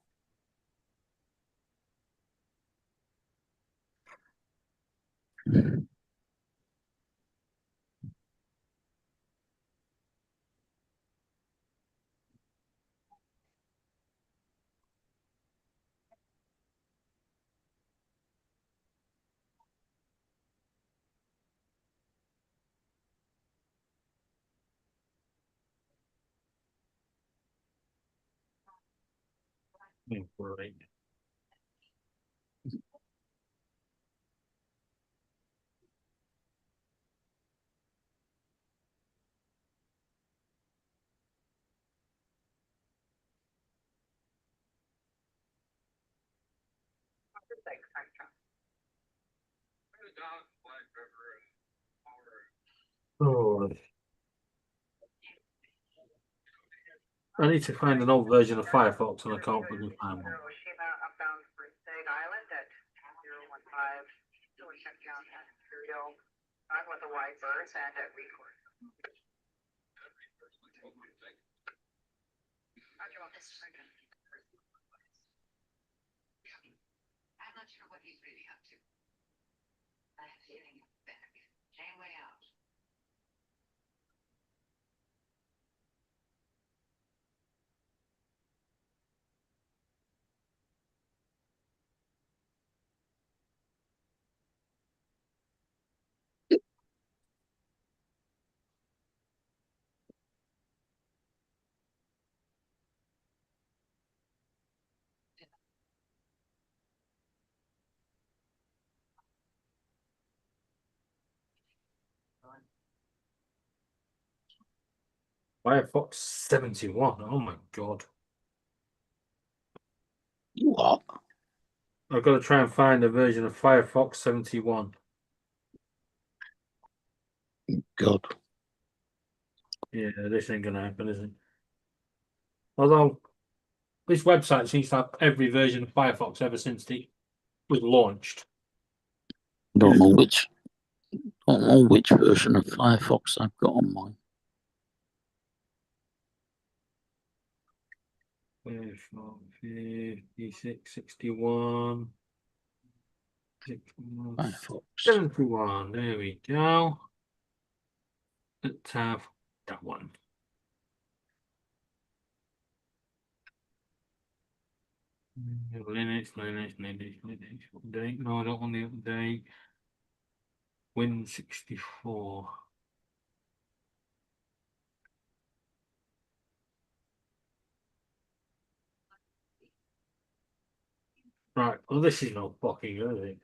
Great. Oh. I need to find an old version of Firefox and I can't really find one. Firefox 71. Oh my god. What? I've got to try and find a version of Firefox 71. God. Yeah, this ain't gonna happen, is it? Although this website seems to have every version of Firefox ever since it was launched. Don't know which version of Firefox I've got on mine. Firefox 56, 61, Firefox. 71. There we go. Let's have that one. Linux. Update. No, I don't want the update. Win64. Right. Well, this is not fucking good, is it?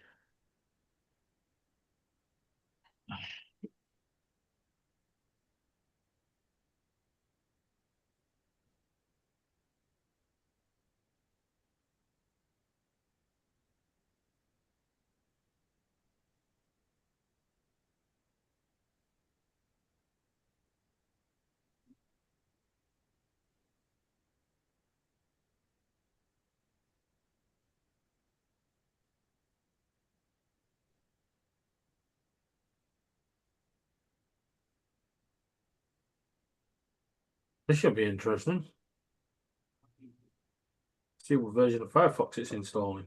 This should be interesting. See what version of Firefox it's installing.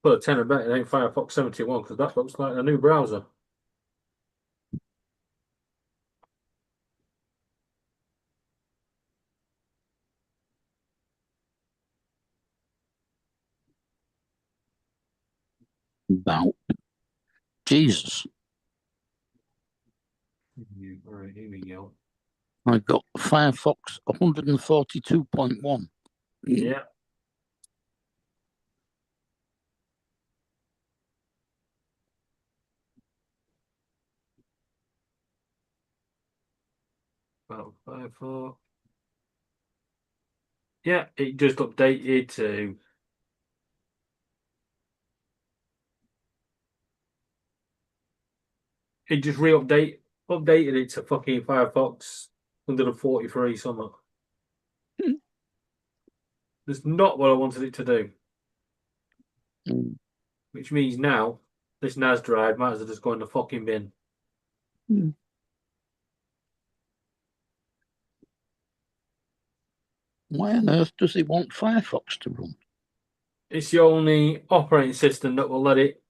Put a tenner bet it ain't Firefox 71 because that looks like a new browser. About Jesus. All right, here we go. I've got Firefox 142.1. Yeah. About Firefox. Yeah, it just updated to. It just updated it to fucking Firefox 143 something. That's not what I wanted it to do. Mm. Which means now this NAS drive might as well just go in the fucking bin. Mm. Why on earth does it want Firefox to run? It's the only operating system that will let it.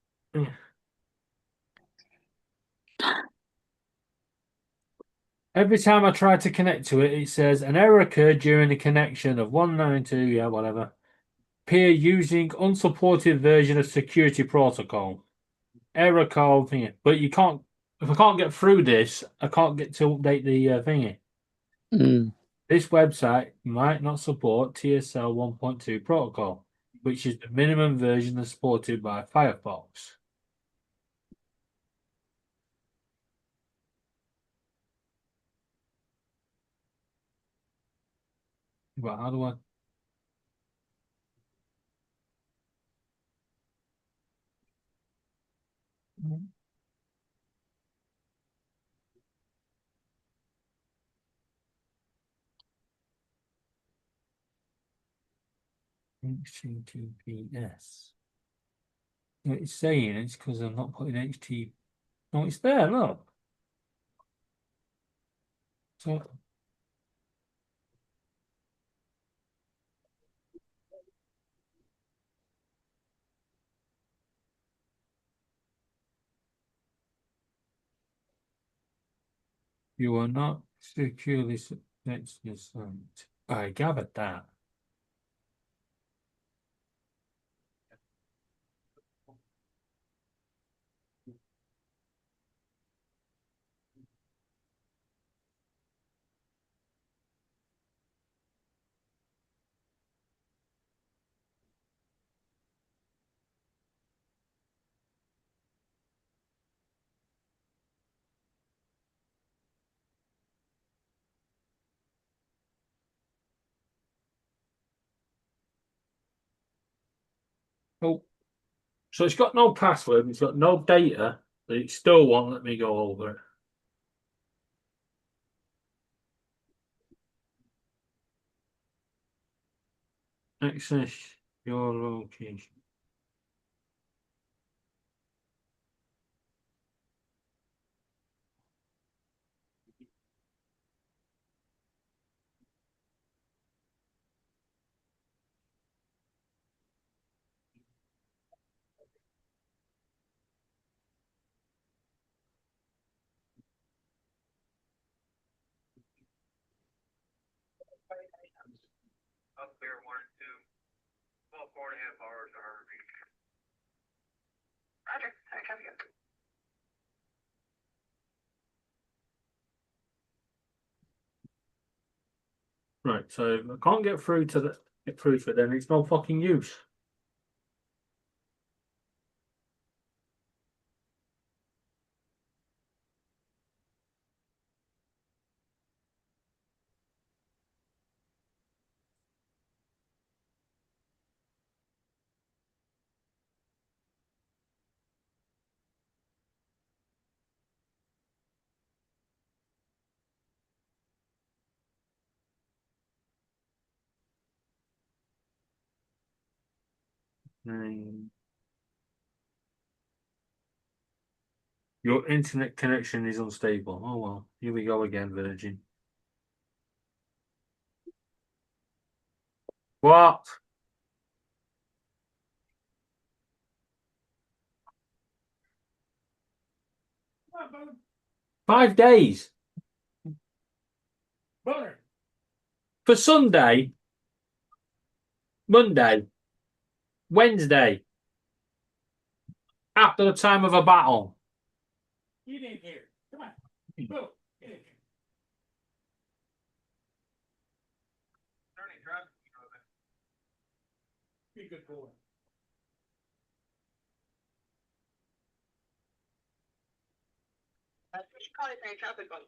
Every time I try to connect to it, it says an error occurred during the connection of 192, yeah, whatever. Peer using unsupported version of security protocol. Error code thingy. But you can't, if I can't get through this, I can't get to update the thingy. Mm. This website might not support TSL 1.2 protocol, which is the minimum version that's supported by Firefox. But how do I? HTTPS. It's saying it's because I'm not putting HT. No, it's there. Look. So You are not securely connected. I gathered that. Oh, so it's got no password, it's got no data, but it still won't let me go over it. Access your location. Up there, 1 or 2. Well, 4.5 hours are. Roger, I copy you. Right, so I can't get through to it, then it's no fucking use. Your internet connection is unstable. Oh well, here we go again, Virgin. What? Come on, Bone. 5 days Boner. for Sunday, Monday, Wednesday, after the time of a battle. Get in here. Come on. Boom. Get in here. Be a good boy. You should call it a traffic bump.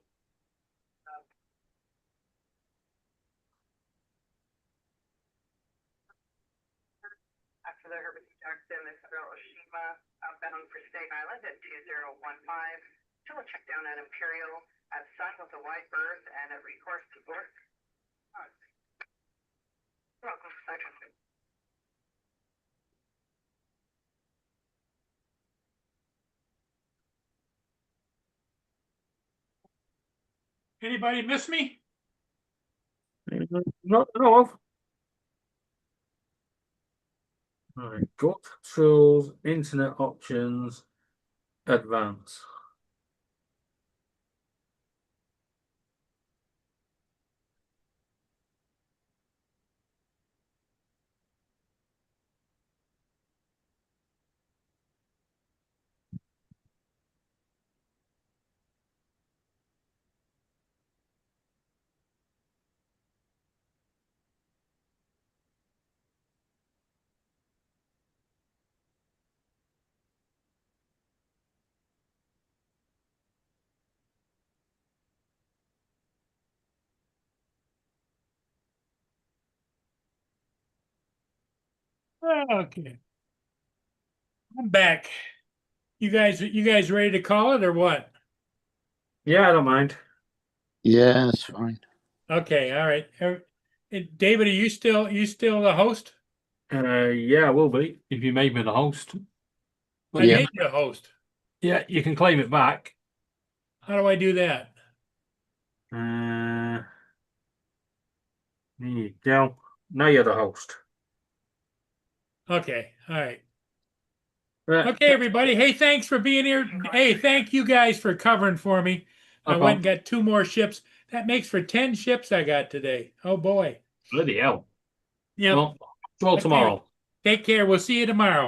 After the Herbert Jackson, the Federal Oshima outbound for Staten Island at 2015. Still a check down at Imperial at Sun with a wide berth and a recourse to board. You're welcome. Okay. Anybody miss me? Not know of. Right, got tools, internet options, advanced. Okay. I'm back. You guys ready to call it or what? Yeah, I don't mind. Yeah, that's fine. Okay, all right. David, are you still the host? Yeah, I will be if you made me the host. I Yeah. made you the host. Yeah, you can claim it back. How do I do that? There you go. Now you're the host. Okay, all right. Right. Okay, everybody. Hey, thanks for being here. Hey, thank you guys for covering for me. I went and got 2 more ships. That makes for 10 ships I got today. Oh boy. Bloody hell. Yeah. Well, tomorrow. Take care. We'll see you tomorrow.